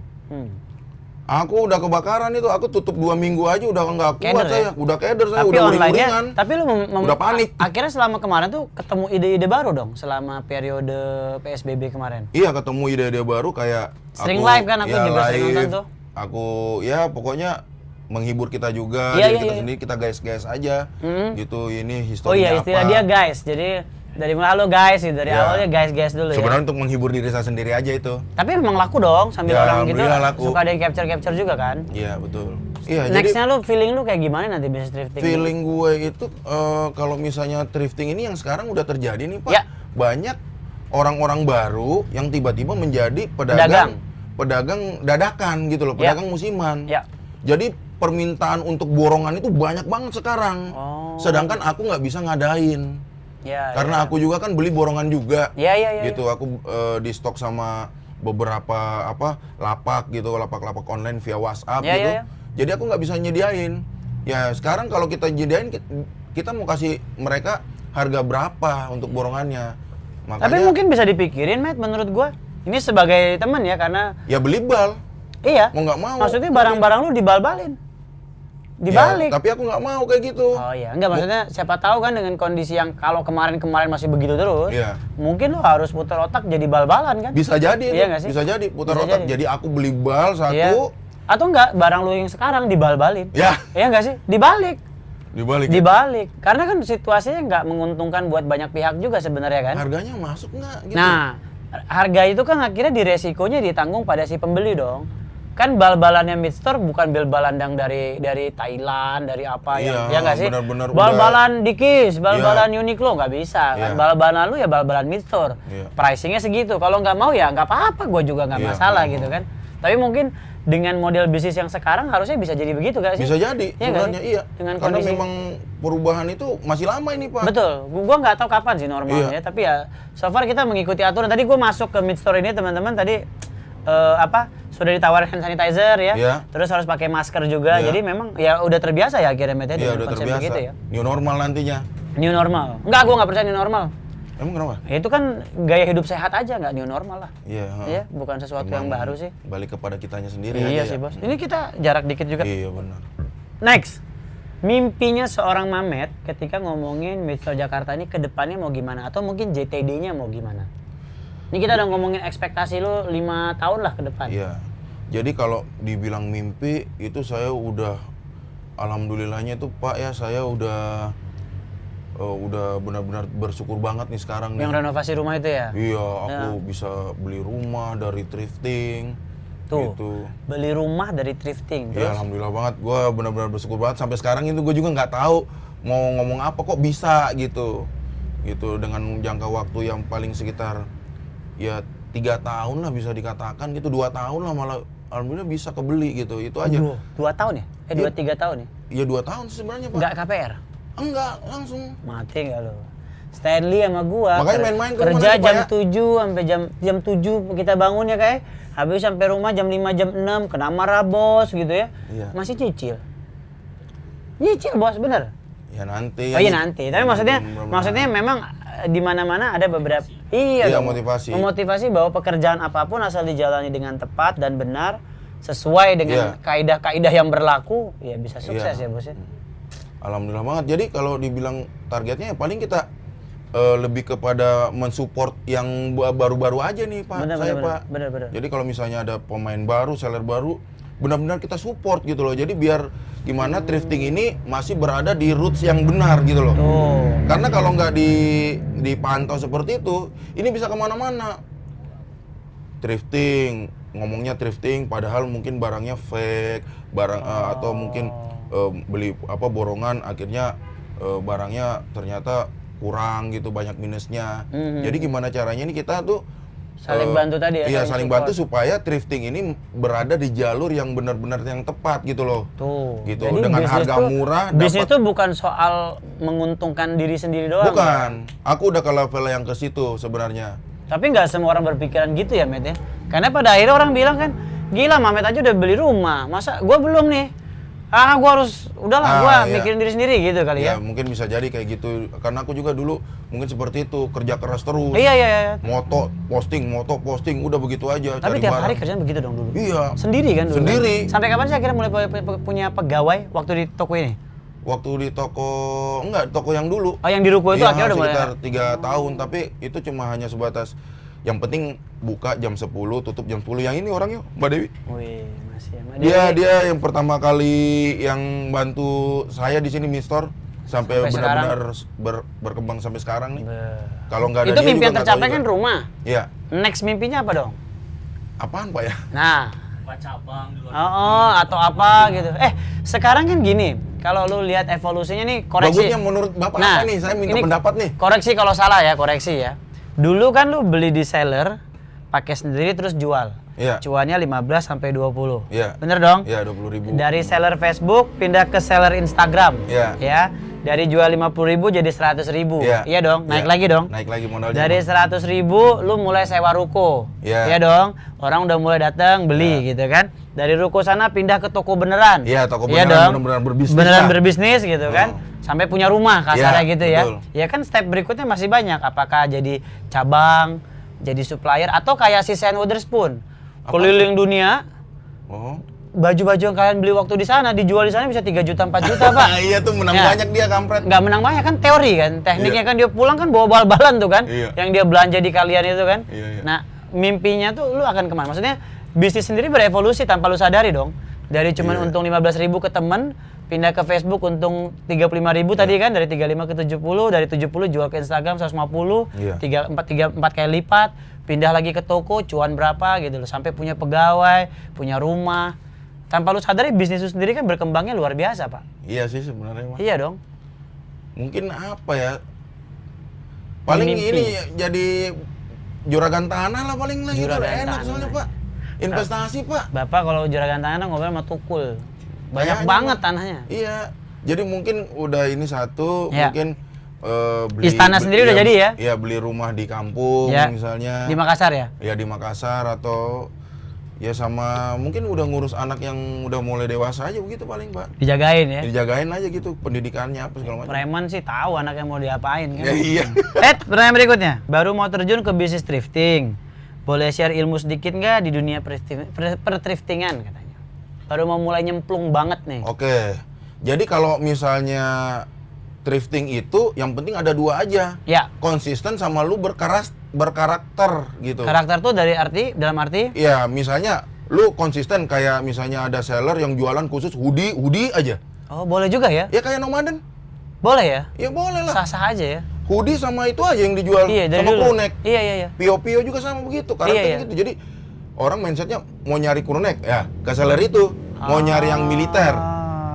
Aku udah kebakaran itu, aku tutup 2 minggu aja udah nggak kuat Keder, saya, ya? udah keder saya, Tapi udah online-nya, uring-uringan. tapi lu Udah panik. Akhirnya selama kemarin tuh ketemu ide-ide baru dong selama periode PSBB kemarin. Iya, ketemu ide-ide baru kayak Sering live kan, aku juga sering nonton tuh. Aku ya pokoknya menghibur kita juga, Iya, diri iya, kita iya. sendiri, kita guys-guys aja. Gitu, ini Oh historinya iya, istilah apa. dia guys. Jadi dari mulai halo guys, gitu. Dari Ya. awalnya guys dulu ya. Sebenarnya untuk menghibur diri saya sendiri aja itu. Tapi memang laku dong sambil Ya, orang gitu. alhamdulillah laku. Suka ada yang capture juga kan. Iya, betul. Iya, jadi Nextnya lu feeling lu kayak gimana nanti bisnis thrifting? feeling gue itu kalau misalnya thrifting ini yang sekarang udah terjadi nih Pak, Ya. banyak orang-orang baru yang tiba-tiba menjadi Pedagang. pedagang dadakan gitu loh, Ya. pedagang musiman. Ya. Jadi permintaan untuk borongan itu banyak banget sekarang. Oh. Sedangkan aku nggak bisa ngadain. Ya. Karena aku juga kan beli borongan juga. Ya. Gitu, aku di stok sama beberapa lapak gitu, lapak-lapak online via WhatsApp Ya, gitu. ya. Jadi aku nggak bisa nyediain. Ya sekarang kalau kita nyediain, kita mau kasih mereka harga berapa untuk borongannya. Makanya Tapi mungkin bisa dipikirin, Matt, menurut gua. Ini sebagai teman ya, karena ya beli bal. iya. Mau nggak mau. Maksudnya barang-barang lu dibal-balin. Dibalik. Ya, tapi aku nggak mau kayak gitu. Oh iya, enggak maksudnya siapa tahu kan dengan kondisi yang kalau kemarin-kemarin masih begitu terus, Iya. mungkin lo harus putar otak jadi bal-balan kan? Bisa jadi itu. Iya nggak sih? Bisa jadi putar Bisa otak. jadi. Jadi aku beli bal Iya. satu. Atau enggak, barang lu yang sekarang dibal-balin. Ya. Iya enggak sih? Dibalik. Dibalik. Dibalik. Karena kan situasinya nggak menguntungkan buat banyak pihak juga sebenarnya kan? Harganya masuk nggak gitu. Nah, harga itu kan akhirnya di resikonya ditanggung pada si pembeli dong. Kan bal-balannya Midstore bukan bal-balan yang dari Thailand, dari apa Iya, ya nggak sih? benar-benar Bal-balan Dickies, bal-balan Uniqlo nggak bisa. Kan Iya. bal-balan lu ya bal-balan Midstore. Iya. Pricingnya segitu. Kalau nggak mau ya nggak apa-apa, gue juga nggak Iya, masalah oh. gitu kan. Tapi mungkin dengan model bisnis yang sekarang harusnya bisa jadi begitu gak sih? Bisa jadi, Iya nggak sebenarnya sih? iya. Dengan Karena kondisi memang perubahan itu masih lama ini Pak. betul, gua nggak tahu kapan sih normalnya, Iya. tapi ya so far kita mengikuti aturan. Tadi gua masuk ke Midstore ini teman-teman tadi sudah ditawarin hand sanitizer ya, Iya. terus harus pakai masker juga. Iya. Jadi memang ya udah terbiasa ya akhirnya Met, ya, Iya, dengan udah konsep terbiasa. begitu ya. New normal nantinya. New normal. Enggak, gua nggak percaya new normal. Emang kenapa? Ya, itu kan gaya hidup sehat aja, nggak new normal lah. Iya, Iya, bukan sesuatu yang Emang baru sih. Balik kepada kitanya sendiri Iya aja sih ya. bos. Ini kita jarak dikit juga. Iya benar. Next, mimpinya seorang Mamet ketika ngomongin Midstore Jakarta ini ke depannya mau gimana? Atau mungkin JTD-nya mau gimana? Ini kita udah ngomongin ekspektasi lu 5 tahun lah ke depan. Iya. Jadi kalau dibilang mimpi itu saya udah alhamdulillahnya tuh Pak ya, saya udah benar-benar bersyukur banget nih sekarang nih. Yang renovasi rumah itu ya? Iya, aku bisa beli rumah dari thrifting. Tuh, Gitu. beli rumah dari thrifting. Iya, Terus, alhamdulillah banget. Gue benar-benar bersyukur banget. Sampai sekarang itu gue juga nggak tahu mau ngomong apa kok bisa gitu. Gitu dengan jangka waktu yang paling sekitar ya 3 tahun lah bisa dikatakan gitu, 2 tahun lah malah alhamdulillah bisa kebeli gitu. Itu aja. Bro, 2 tahun ya? 2-3 tahun ya? Ya 2 tahun sih sebenarnya Pak. Nggak KPR? Enggak, langsung. Mati nggak lo? Stanley sama gua Makanya main-main ke kerja rumah nih, Pak, jam ya. 7 sampai jam 7 kita bangun ya kayak habis sampai rumah jam 5 jam 6 kena marah bos gitu ya. Iya. Masih cicil. Nyicil bos bener. Ya nanti. Oh iya nanti. Tapi maksudnya memang di mana-mana ada beberapa iya Iya, dong. motivasi. Memotivasi bahwa pekerjaan apapun asal dijalani dengan tepat dan benar sesuai dengan Iya. kaidah-kaidah yang berlaku ya bisa sukses Iya. ya bos ya. Alhamdulillah banget. Jadi kalau dibilang targetnya ya paling kita lebih kepada mensupport yang baru-baru aja nih Pak. Bener. Jadi kalau misalnya ada pemain baru, seller baru, benar-benar kita support gitu loh. Jadi biar gimana thrifting ini masih berada di roots yang benar gitu loh. Tuh. Karena kalau nggak dipantau seperti itu, ini bisa kemana-mana. Thrifting, ngomongnya thrifting, padahal mungkin barangnya fake, atau mungkin beli borongan, akhirnya barangnya ternyata kurang gitu, banyak minusnya. Jadi gimana caranya ini kita tuh Saling bantu tadi ya. Iya, saling bantu support. supaya thrifting ini berada di jalur yang benar-benar yang tepat gitu loh. Tuh. Gitu, Jadi dengan bisnis harga tuh- murah Bisnis dapat- itu bukan soal menguntungkan diri sendiri doang. Bukan. Aku udah ke level yang ke situ sebenarnya. Tapi nggak semua orang berpikiran gitu ya, Met ya. Karena pada akhirnya orang bilang kan, gila Mamet aja udah beli rumah, masa gua belum nih. Gua harus udahlah gua mikirin diri sendiri gitu kali ya. Mungkin bisa jadi kayak gitu. Karena aku juga dulu mungkin seperti itu, kerja keras terus. Iya. Moto posting, udah begitu aja. Tapi cari tiap barang. hari kerjaan begitu dong dulu. Iya. Sendiri kan dulu? Sendiri. Kan? Sampai kapan sih akhirnya mulai punya pegawai waktu di toko ini? Waktu di toko yang dulu. Oh, yang di ruko itu Iya, akhirnya udah mulai. sekitar 3 tahun, tapi itu cuma hanya sebatas yang penting buka jam 10, tutup jam 10. Yang ini orangnya Mbak Dewi. Wih, masih ya. Dia yang pertama kali yang bantu saya di sini Mister sampai benar-benar berkembang sampai sekarang nih. Kalau nggak ada itu dia mimpi juga yang nggak tercapai tahu kan juga. rumah. Iya. Next mimpinya apa dong? Apaan Pak ya? Nah, Buat cabang di luar. atau apa gitu. Sekarang kan gini, kalau lu lihat evolusinya nih, koreksi. Bagusnya menurut Bapak Nah, apa nih? Saya minta ini pendapat nih. Koreksi kalau salah ya, koreksi ya. Dulu kan lu beli di seller, pakai sendiri terus jual. Iya. Cuannya 15 sampai 20. Iya. Bener dong? Iya, 20.000. Dari seller Facebook pindah ke seller Instagram. Iya. Ya. Dari jual 50.000 jadi 100.000. Iya. Iya dong, naik Iya. lagi dong. Naik lagi modalnya. Dari 100.000 lu mulai sewa ruko. Iya. Iya dong. Orang udah mulai datang beli gitu kan. Dari ruko sana pindah ke toko beneran. Iya, toko Iya beneran, dong. beneran berbisnis Beneran lah. berbisnis gitu kan. Sampai punya rumah kasarnya Iya, gitu ya. betul. Ya kan step berikutnya masih banyak. Apakah jadi cabang, jadi supplier atau kayak si Shane Witherspoon. Keliling dunia, Oh. baju-baju yang kalian beli waktu di sana dijual di sana bisa 3 juta 4 juta Pak. Iya tuh menang Ya. banyak dia kampret. Nggak menang banyak kan teori kan, tekniknya Iya. kan dia pulang kan bawa bal-balan tuh kan, Iya. yang dia belanja di kalian itu kan. Iya, iya. Nah mimpinya tuh lu akan kemana? Maksudnya bisnis sendiri berevolusi tanpa lu sadari dong. Dari cuman Iya. untung 15.000 ke temen, pindah ke Facebook untung 35.000 tadi kan, dari 35 ke 70, dari 70 jual ke Instagram 150, Iya. 4 kali lipat, pindah lagi ke toko, cuan berapa gitu loh, sampai punya pegawai, punya rumah. Tanpa lu sadari bisnis lu sendiri kan berkembangnya luar biasa Pak. Iya sih sebenarnya Mas. Iya dong. Mungkin apa ya? Paling Mimpi. ini jadi juragan tanah lah paling lah gitu. Juragan Enak tanah. soalnya Pak. Investasi Pak. Bapak kalau juragan tanah ngobrol sama Tukul. Banyak Kayaknya, banget Pak. tanahnya. Iya. Jadi mungkin udah ini satu, Iya. mungkin Istana sendiri udah jadi ya? Iya, beli rumah di kampung Ya. misalnya. Di Makassar ya? Ya di Makassar atau ya sama mungkin udah ngurus anak yang udah mulai dewasa aja begitu paling Pak. Dijagain ya? Dijagain aja gitu pendidikannya apa segala macam. Preman sih tahu anaknya mau diapain kan. Ya iya. Pertanyaan berikutnya. Baru mau terjun ke bisnis thrifting. Boleh share ilmu sedikit nggak di dunia per-thriftingan katanya. Baru mau mulai nyemplung banget nih. Oke. Jadi kalau misalnya thrifting itu yang penting ada 2 aja. Ya. Konsisten sama lu berkarakter gitu. Karakter tuh dalam arti? Iya, misalnya lu konsisten kayak misalnya ada seller yang jualan khusus hoodie aja. Oh boleh juga ya? Ya kayak nomaden. Boleh ya? Ya boleh lah. Sah-sah aja ya? Hoodie sama itu aja yang dijual Iya dari sama dulu. crewneck. Iya. Pio juga sama begitu, karakternya Iya. gitu. Jadi orang mindsetnya mau nyari crewneck ya ke seller itu, mau nyari yang militer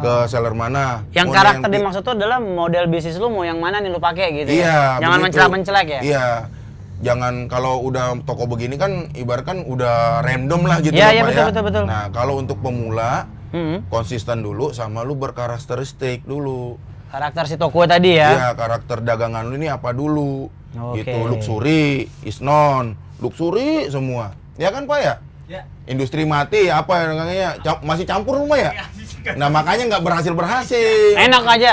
ke seller mana. Yang mau karakter yang dimaksud tuh adalah model bisnis lu mau yang mana nih lu pakai gitu Iya, ya? Jangan begitu. mencelak-mencelak ya? Iya. Jangan kalau udah toko begini kan ibaratkan udah random lah gitu Iya, loh, iya, Pak, betul, betul. Nah, kalau untuk pemula Mm-mm. konsisten dulu sama lu berkarakteristik dulu. Karakter si toko tadi ya? Iya, karakter dagangan lu ini apa dulu. Oke. Gitu, luxury, isnon, luxury semua. Ya kan, Pak ya? Ya. Industri mati apa namanya? Masih campur rumah ya? Nah, makanya nggak berhasil. Enak aja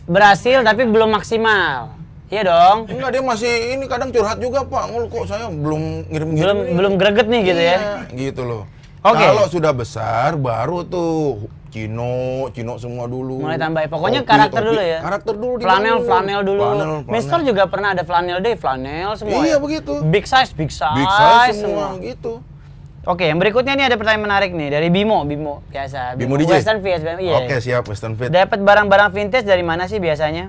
berhasil tapi belum maksimal. Iya dong. Enggak, dia masih ini kadang curhat juga, Pak. Ngul kok saya belum ngirim-ngirim ini. Belum greget nih gitu ya. Iya, gitu loh. Oke. Kalau sudah besar baru tuh Cino semua dulu. Mulai tambah. Pokoknya Topi, karakter dulu ya. Karakter dulu. Flanel dulu. Flanel. Mister juga pernah ada flanel day, flanel semua. Iya, ya? begitu. Big size Big size semua gitu. Oke, yang berikutnya nih ada pertanyaan menarik nih dari Bimo biasa. Bimo DJ? Western Fit, iya. Oke, siap Western Fit. Dapat barang-barang vintage dari mana sih biasanya?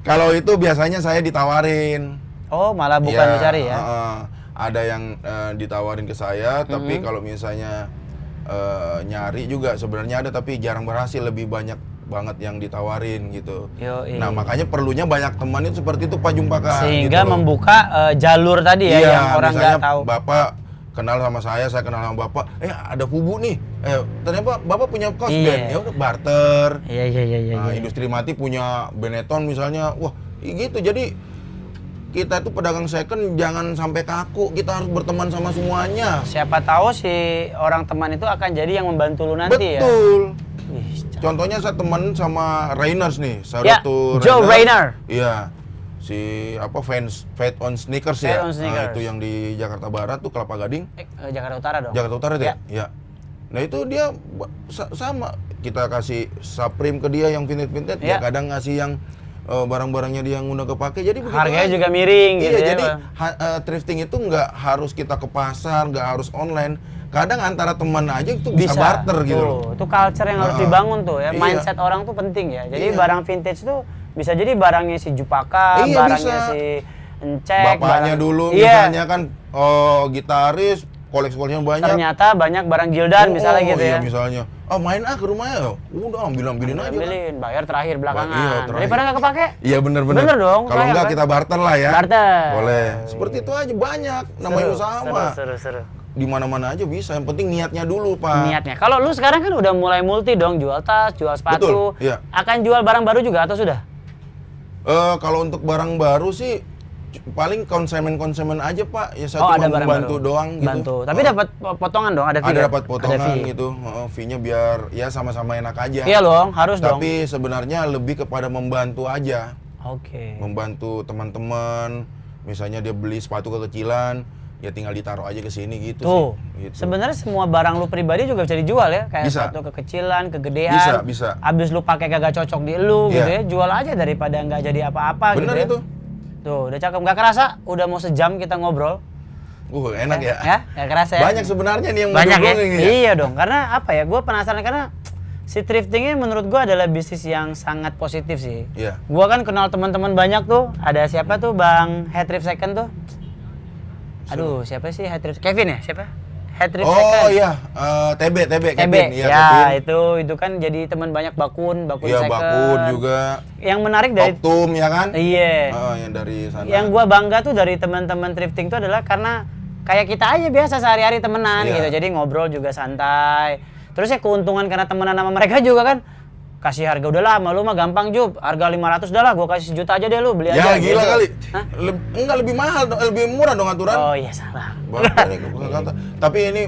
Kalau itu biasanya saya ditawarin. Oh, malah bukan Iya, dicari ya. ada yang ditawarin ke saya, tapi kalau misalnya nyari juga sebenarnya ada, tapi jarang berhasil, lebih banyak banget yang ditawarin gitu. Yoi. Nah, makanya perlunya banyak teman itu seperti itu Pak Jumpaka. Sehingga gitu loh. membuka jalur tadi ya Iya, yang orang misalnya nggak tahu. Bapak kenal sama saya kenal sama Bapak. Ada Fubu nih. Ternyata Bapak punya kaos Iya. band. Ya udah barter. Iya. Nah, Industri Mati punya Benetton misalnya. Wah, gitu. Jadi kita tuh pedagang second jangan sampai kaku. Kita harus berteman sama semuanya. Siapa tahu si orang teman itu akan jadi yang membantu lu nanti ya. Betul. Wih, Contohnya saya teman sama Rainers nih, Ya, Saudatu Joe Rainer. Iya. Si apa Fate on Sneakers Fate ya. on Sneakers. Itu yang di Jakarta Barat tuh Kelapa Gading. Jakarta Utara dong. Jakarta Utara Ya. ya? Iya. Nah itu dia sama, kita kasih Supreme ke dia yang vintage-vintage, Ya. dia kadang ngasih yang barang-barangnya dia yang udah kepake, jadi begitu Harganya aja. juga miring Iya, gitu ya, jadi Bang. thrifting itu nggak harus kita ke pasar, nggak harus online. Kadang antara teman aja itu bisa barter gitu loh. Itu culture yang harus dibangun tuh ya. Iya. Mindset orang tuh penting ya. Jadi Iya. barang vintage tuh bisa jadi barangnya si Jupaka, Iya, barangnya bisa. si Encek, Bapaknya barang- dulu Iya. misalnya kan gitaris, koleksinya banyak. Ternyata banyak barang gildan misalnya gitu iya, ya. misalnya. Main ke rumahnya. Udah ambilin aja kan. Ambilin, bayar terakhir belakangan. Iya, terakhir. Daripada nggak kepake. Iya bener-bener. Bener dong, Kalau kayak enggak apa? kita barter lah ya. Barter. Boleh. Seperti itu aja banyak. Namanya Seru, usaha seru, mah. seru. Di mana-mana aja bisa. Yang penting niatnya dulu, Pak. Niatnya. Kalau lu sekarang kan udah mulai multi dong, jual tas, jual sepatu. Betul, iya. Akan jual barang baru juga atau sudah? Kalau untuk barang baru sih paling konsumen aja, Pak. Ya saya ada cuma barang membantu baru. doang gitu. Bantu. Tapi dapat potongan dong, ada fee. ada kan? dapat potongan Ada fee. gitu. Fee-nya biar ya sama-sama enak aja. Iya dong, harus dong. Tapi sebenarnya lebih kepada membantu aja. Oke. Membantu teman-teman. Misalnya dia beli sepatu kekecilan, ya tinggal ditaruh aja ke sini gitu Tuh, sih. Gitu. sebenarnya semua barang lu pribadi juga bisa dijual ya, kayak Bisa. sepatu kekecilan, kegedean. Bisa. Abis lu pakai kagak cocok di lu gitu Iya. ya, jual aja daripada nggak jadi apa-apa gitu Bener ya. itu. Tuh, udah cakep. Nggak kerasa, udah mau sejam kita ngobrol. Enak ya. Ya, nggak kerasa ya. Banyak sebenarnya nih yang mau Banyak ya. dihubungin ini ya. Iya dong, karena apa ya? Gue penasaran karena si thrifting ini menurut gue adalah bisnis yang sangat positif sih. Iya. Gue kan kenal teman-teman banyak tuh. Ada siapa tuh Bang Head Thrift Second tuh? Aduh, siapa sih Head Thrift? Kevin ya? Siapa? Head Thrift Second. Oh iya, TB TB. Kevin. Iya, Ya, Kevin. itu kan jadi teman banyak Bakun Iya, Second. Bakun juga. Yang menarik dari Optum ya kan? Iya. Yang dari sana. Yang gua bangga tuh dari teman-teman thrifting tuh adalah karena kayak kita aja biasa sehari-hari temenan Iya. gitu. Jadi ngobrol juga santai. Terus ya keuntungan karena temenan sama mereka juga kan kasih harga udah lah sama lu mah gampang Jub. Harga 500 dah lah gua kasih 1 juta aja deh lu beli Ya aja. gila gitu. kali. Hah? Enggak lebih mahal, lebih murah dong aturan. Oh iya salah. Bapak ini kata. Tapi ini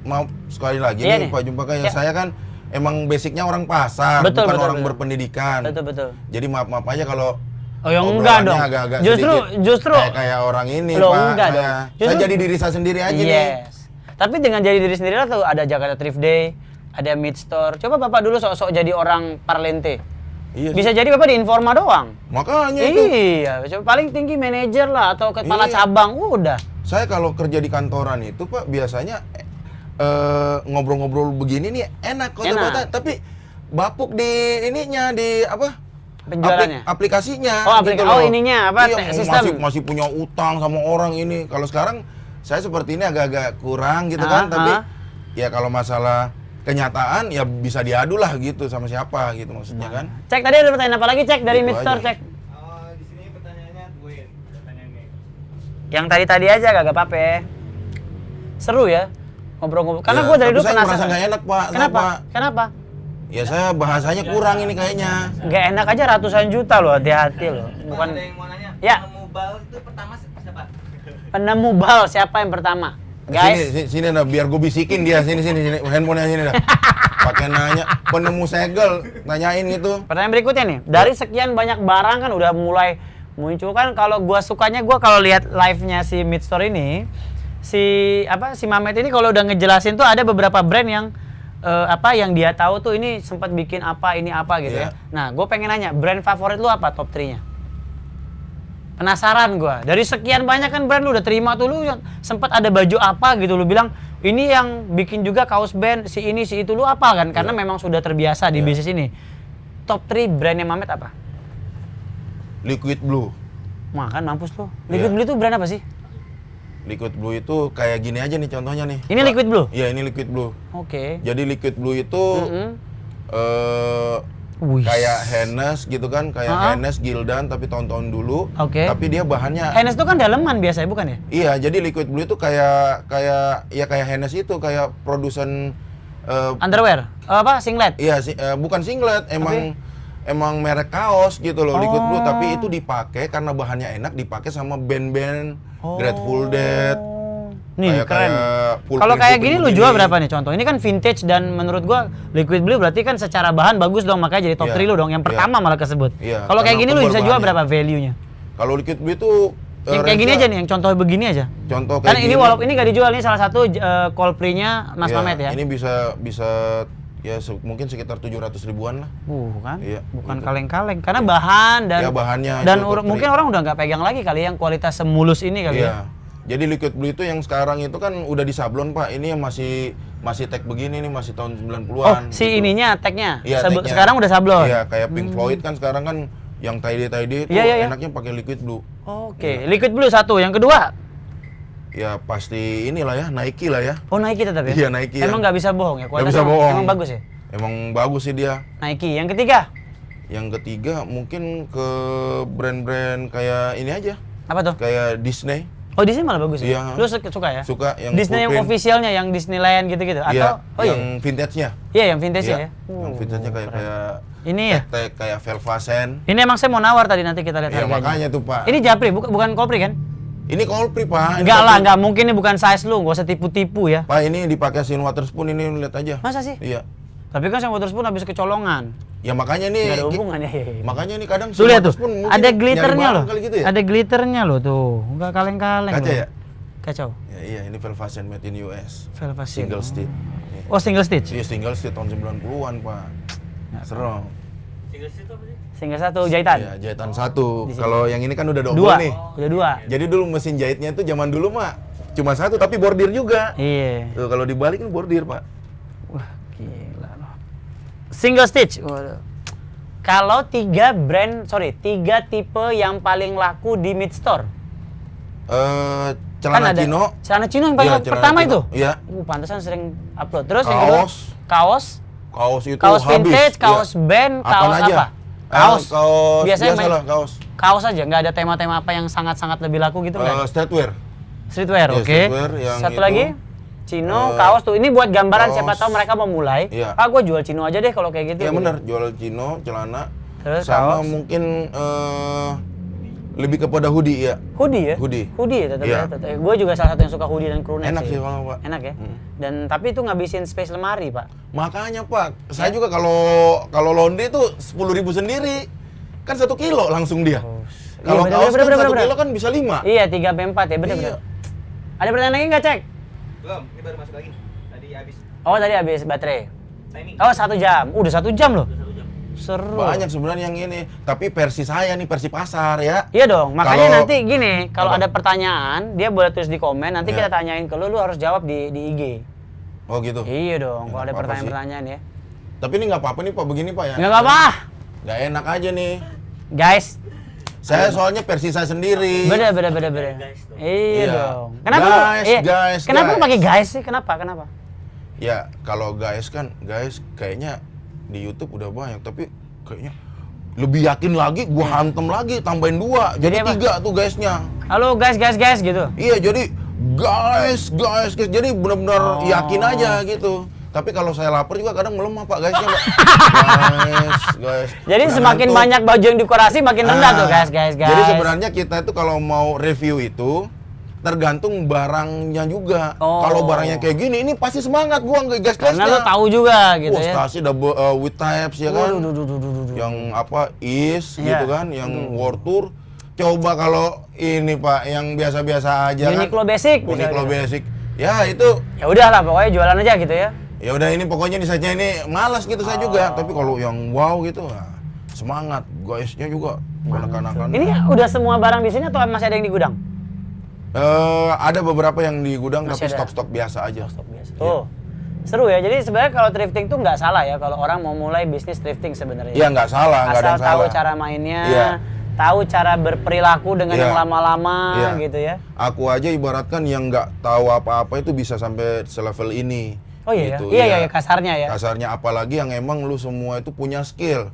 mau sekali lagi Iya nih nih. Pak Jumpaka ya, Ya. saya kan emang basicnya orang pasar, Betul, bukan betul, orang betul. berpendidikan. Betul. Jadi maaf aja kalau Oh ya enggak obrolannya dong. agak-agak Justru kayak orang ini Loh, Pak. enggak dong. Saya Justru- jadi diri saya sendiri aja nih. Yes. Tapi dengan jadi diri sendiri lah tuh ada Jakarta Thrift Day, ada Mid Store. Coba Bapak dulu sok-sok jadi orang parlente. Iya. Bisa jadi Bapak di Informa doang. Makanya itu. Iya, coba paling tinggi manajer lah atau kepala Iya. cabang, udah. Saya kalau kerja di kantoran itu Pak biasanya ngobrol-ngobrol begini nih enak kota-kota, Enak. tapi bapuk di ininya di apa? Penjualannya? Aplikasinya. Oh, loh. ininya apa? Iya, Sistem. masih punya utang sama orang ini. Kalau sekarang saya seperti ini agak-agak kurang gitu kan, tapi ya kalau masalah kenyataan ya bisa diadu lah gitu sama siapa gitu maksudnya kan. Cek tadi ada pertanyaan apa lagi cek dari Gitu Mid Store aja. cek. Di sini pertanyaannya gue pertanyaan ini. Yang tadi aja kagak apa-apa. Seru ya ngobrol-ngobrol. Karena Ya, gue dari tapi dulu saya merasa penasaran. nggak enak Pak. Kenapa? Ya saya bahasanya kurang ini kayaknya. Nggak enak aja ratusan juta loh, hati-hati loh. Bukan Ada yang mau nanya, Ya. penemu bal itu pertama siapa? penemu bal siapa yang pertama? Guys, Sini dah biar gue bisikin dia sini handphonenya sini dah. Pakai nanya penemu segel, tanyain gitu. pertanyaan berikutnya nih. Dari sekian banyak barang kan udah mulai muncul kan kalau gua sukanya gua kalau lihat live-nya si Mid Store ini si Mamet ini kalau udah ngejelasin tuh ada beberapa brand yang yang dia tahu tuh ini sempat bikin apa ini apa gitu Iya. ya. Nah, gue pengen nanya, brand favorit lu apa top 3-nya? Penasaran gua. Dari sekian banyak kan brand lu udah terima tuh lu sempat ada baju apa gitu lu bilang ini yang bikin juga kaos band si ini si itu lu apa kan karena Iya. memang sudah terbiasa di bisnis ini. Top 3 brandnya Mamet apa? Liquid Blue. Makan mampus lu. Liquid Iya. Blue itu brand apa sih? Liquid Blue itu kayak gini aja nih contohnya nih. Ini Pak. Liquid Blue? Iya, ini Liquid Blue. Oke. Jadi Liquid Blue itu Wih. kayak Hennes gitu kan, kayak Ah. Hennes Gildan tapi tahun-tahun dulu. Oke. Tapi dia bahannya Hennes itu kan daleman biasanya bukan ya? iya, jadi Liquid Blue itu kayak Hennes itu kayak produsen Underwear. Singlet. iya bukan singlet, emang merek kaos gitu loh Liquid Blue, tapi itu dipakai karena bahannya enak dipakai sama band-band Grateful Dead. Nih, keren. full Kalau print kayak putih gini lu begini. jual berapa nih contoh? Ini kan vintage dan menurut gua Liquid Blue berarti kan secara bahan bagus dong, makanya jadi top Iya. 3 lu dong. Yang Iya. pertama malah kesebut. Iya, Kalau kayak karena gini lu tebal bisa jual bahannya. berapa value-nya? Kalau Liquid Blue itu Yang kayak gini aja nih, yang contoh begini aja. Contoh kayak Karena ini gini. walaupun ini nggak dijual, ini salah satu Coldplay-nya Mas Iya, Mamet ya. Ini bisa ya mungkin sekitar 700 ribuan lah. Kan? Iya, Bukan gitu. kaleng-kaleng. Karena bahan dan Ya, bahannya dan itu top mungkin three. orang udah nggak pegang lagi kali yang kualitas semulus ini kali ya. Iya. Jadi Liquid Blue itu yang sekarang itu kan udah disablon, Pak. Ini yang masih tag begini nih, masih tahun Oh, 90-an. si gitu. ininya tagnya. Iya, tagnya. Sekarang udah sablon. Iya, kayak Pink Floyd kan sekarang kan yang tie-dye itu Iya, iya, iya. enaknya pakai Liquid Blue. Oke, Liquid Blue satu. Yang kedua, Ya pasti inilah ya, Nike lah ya. oh Nike tetap ya? Iya, Nike Emang yang- nggak bisa bohong ya? Nggak Kualitasnya bisa bohong. Emang bagus ya? Emang bagus sih dia. Nike. Yang ketiga, Yang ketiga mungkin ke brand-brand kayak ini aja, apa tuh? kayak Disney. Oh Disney malah bagus ya? Iya. Lu suka ya? Suka yang Disney yang full print. officialnya, yang Disneyland gitu-gitu? Atau, Iya, oh iya? yang vintage-nya. Iya, yang vintage Iya, ya? yang vintage-nya kayak Ini ya? tag kayak Velvasen. Ini emang saya mau nawar tadi, nanti kita lihat Ya harganya. makanya tuh, Pak. Ini Japri, bukan Coldplay kan? Ini Coldplay, Pak. Ini Enggak lah, Coldplay. enggak mungkin ini bukan size lu, nggak usah tipu-tipu ya. Pak, ini dipakai Sin Waterspoon ini, lihat aja. Masa sih? Iya. Tapi kan sama Waterspoon habis kecolongan. Ya makanya nih. Nggak ada hubungan ya. Makanya ini kadang Tuh Sin lihat tuh, Waterspoon mungkin ada nyari glitternya barang loh. kali gitu ya? Ada glitternya loh tuh, nggak kaleng-kaleng. Kaca loh. ya? Kacau. Ya, iya, ini Velvasen made in US. Velvasen. Single stitch. Iya. Oh single stitch. Iya, single stitch tahun 90-an, Pak. Serem. Single seat apa sih? Single satu jahitan. Iya, jahitan satu. Di sini. Kalau yang ini kan udah double Dua. nih. Udah dua. Jadi dulu mesin jahitnya tuh zaman dulu mah cuma satu tapi bordir juga. Iya. Tuh kalau dibalik kan bordir, Pak. Wah gila loh. Single stitch. Waduh. Kalau tiga tipe yang paling laku di mid store. Celana Cino. Celana Cino yang Iya, paling celana pertama Cino. itu. Iya. Pantesan sering upload. Terus yang kedua, Kaos. kaos, Kaos itu kaos habis. vintage, kaos Iya. band, Apaan kaos aja? apa? Kaos. Kaos Biasanya biasa lah, kaos. Kaos aja, nggak ada tema-tema apa yang sangat-sangat lebih laku gitu nggak? Streetwear. Streetwear, Iya, oke. streetwear yang Satu itu, lagi, Cino, kaos tuh. Ini buat gambaran siapa kaos. tahu mereka mau mulai. Iya. Ah, gue jual Cino aja deh kalau kayak gitu. Iya benar, jual Cino, celana. Terus sama kaos. mungkin lebih kepada hoodie ya. Hoodie ya? Hoodie. Hoodie ya tetap Iya. ya. Gue juga salah satu yang suka hoodie dan crew neck Enak sih kalau, Pak. Enak ya. Hmm. Dan tapi itu ngabisin space lemari, Pak. Makanya Pak, Ya. saya juga kalau laundry itu 10.000 sendiri. Kan 1 kilo langsung dia. Kalau Iya, kaos bener, kan 1 bener. kilo kan bisa 5. Iya, 3x4 ya, bener-bener. Iya. Ada pertanyaan lagi nggak, Cek? Belum, ini baru masuk lagi. Tadi habis Oh, tadi habis baterai. timing. Oh, 1 jam. Udah 1 jam loh. 1 jam. Seru. Banyak sebenarnya yang ini, tapi versi saya nih versi pasar ya. Iya dong, makanya Kalau- nanti gini, kalau Apa? ada pertanyaan, dia boleh tulis di komen, nanti Iya. kita tanyain ke lu harus jawab di IG. Oh gitu. Iya dong, Ya, kalau ada nggak apa-apa pertanyaan-pertanyaan ya. Tapi ini nggak apa-apa nih Pak begini Pak ya. Nggak apa-apa, Nggak enak aja nih. guys. Saya soalnya versi saya sendiri. Bener. Guys dong. Iya Iya. dong. Kenapa lu? Guys, Kenapa lu guys. pakai guys sih? Kenapa? Ya kalau guys kayaknya di YouTube udah banyak, tapi kayaknya lebih yakin lagi, gua hantem lagi, tambahin 2, Jadi jadi apa? 3 tuh guysnya. Halo guys gitu. Iya, jadi guys, jadi benar-benar yakin aja gitu. Tapi kalau saya lapar juga kadang melemah Pak guysnya, Pak. guys. Jadi Udah semakin ngantuk. banyak baju yang dekorasi makin rendah tuh Ah, guys. Jadi sebenarnya kita itu kalau mau review itu tergantung barangnya juga. Oh. Kalau barangnya kayak gini, ini pasti semangat gua nggak gas-gasnya. karena lu tahu juga gitu Wah, ya. Stasi double with types ya kan. Waduh. Yang apa is Iya. gitu kan, yang World Tour. Coba kalau ini Pak yang biasa-biasa aja Uniqlo kan. Basic Uniqlo misalnya. Basic. Ya itu Ya udahlah pokoknya jualan aja gitu ya. ya udah ini pokoknya desainnya ini malas gitu saya juga. Tapi kalau yang wow gitu semangat. Guysnya juga kanak-kanakan. Ini udah semua barang di sini atau masih ada yang di gudang? Ada beberapa yang di gudang Masih tapi ada? stok-stok biasa aja. Stok biasa. Iya. Tuh. Seru ya. Jadi sebenarnya kalau thrifting tuh nggak salah ya kalau orang mau mulai bisnis thrifting sebenarnya. Iya nggak salah, nggak ada Asal yang tahu salah. cara mainnya, Iya. tahu cara berperilaku dengan Iya. yang lama-lama Iya. gitu ya. Aku aja ibaratkan yang nggak tahu apa-apa itu bisa sampai selevel ini. Oh iya, Gitu, iya kasarnya ya. Kasarnya apalagi yang emang lu semua itu punya skill.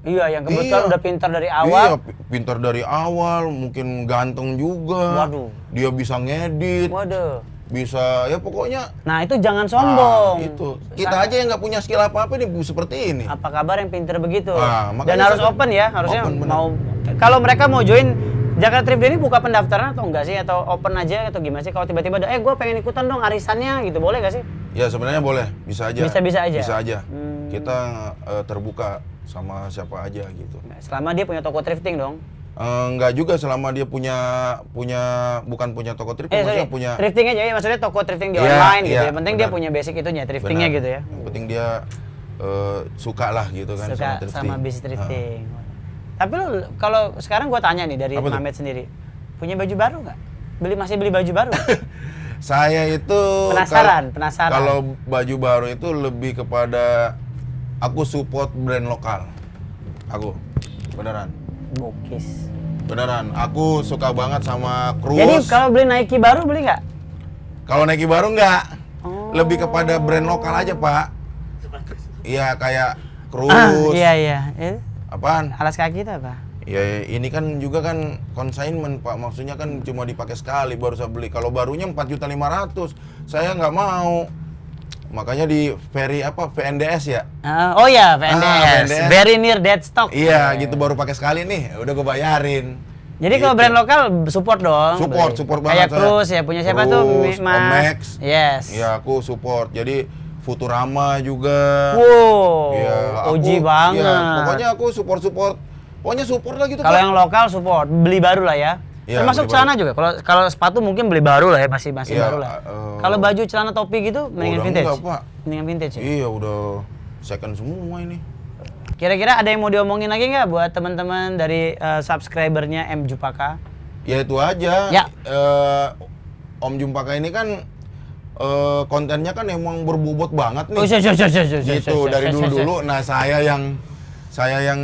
Iya, yang kebetulan Iya. udah pintar dari Iya, awal. pintar dari awal, mungkin ganteng juga. Waduh. Dia bisa ngedit, Waduh. bisa ya pokoknya. Nah itu jangan sombong. Itu kita aja yang nggak punya skill apa-apa nih seperti ini. Apa kabar yang pinter begitu? Ah, Dan makanya harus saya- open ya, harusnya open, bener. mau. Kalau mereka mau join Jakarta Thrift Day ini buka pendaftaran atau enggak sih? Atau open aja atau gimana sih? Kalau tiba-tiba ada, gue pengen ikutan dong arisannya gitu, boleh gak sih? Ya sebenarnya boleh, bisa aja. Bisa aja? Bisa aja. Hmm. Kita terbuka sama siapa aja gitu. Selama dia punya toko thrifting dong. Enggak juga, selama dia punya bukan punya toko thrifting, maksudnya punya. Thrifting aja ya, maksudnya toko thrifting di Iya, online gitu iya, ya. Penting dia benar. punya basic itunya, thriftingnya Benar. gitu ya. Yang penting dia suka lah gitu kan Suka sama thrifting. sama bisnis thrifting. Tapi lu kalau sekarang gua tanya nih dari Apa tuh? Mamet sendiri, punya baju baru nggak? Masih beli baju baru? nggak? Saya itu Penasaran. Kalau baju baru itu lebih kepada aku support brand lokal. Aku beneran. Bokis. Beneran, aku suka banget sama Cruise. Jadi kalau beli Nike baru beli nggak? Kalau Nike baru enggak. Oh. Lebih kepada brand lokal aja, Pak. Sepatu. Iya, kayak Cruise. Iya. Apaan? Alas kaki itu apa? Ya ini kan juga kan consignment, Pak. Maksudnya kan cuma dipakai sekali baru saya beli. Kalau barunya 4.500.000. Saya nggak mau. Makanya di VNDS ya. Oh ya, VNDS. VNDS. Very near dead stock. Iya, gitu baru pakai sekali nih. Udah gue bayarin. Jadi kalau Gitu. brand lokal support dong. Support banget Kayak saya. Cruise ya, punya siapa tuh? Cruise, Mas. Omex. Yes. Iya, aku support. Jadi Futurama juga. Wow, Iya, OG aku- banget. iya, pokoknya aku support. Pokoknya support lah gitu, Kalau Pak. yang lokal support, beli baru lah ya. Iya, Termasuk beli celana juga. Kalau sepatu mungkin beli baru lah ya, masih Iya, baru lah. Kalau baju, celana, topi gitu mendingan udah vintage. enggak, Pak. Mendingan vintage ya. Iya, udah second semua ini. Kira-kira ada yang mau diomongin lagi nggak buat teman-teman dari subscribernya M Jupaka? Ya itu aja. Ya. Om Jumpaka ini kan kontennya kan emang berbobot banget nih. Oh, Gitu dari dulu-dulu. Nah, saya yang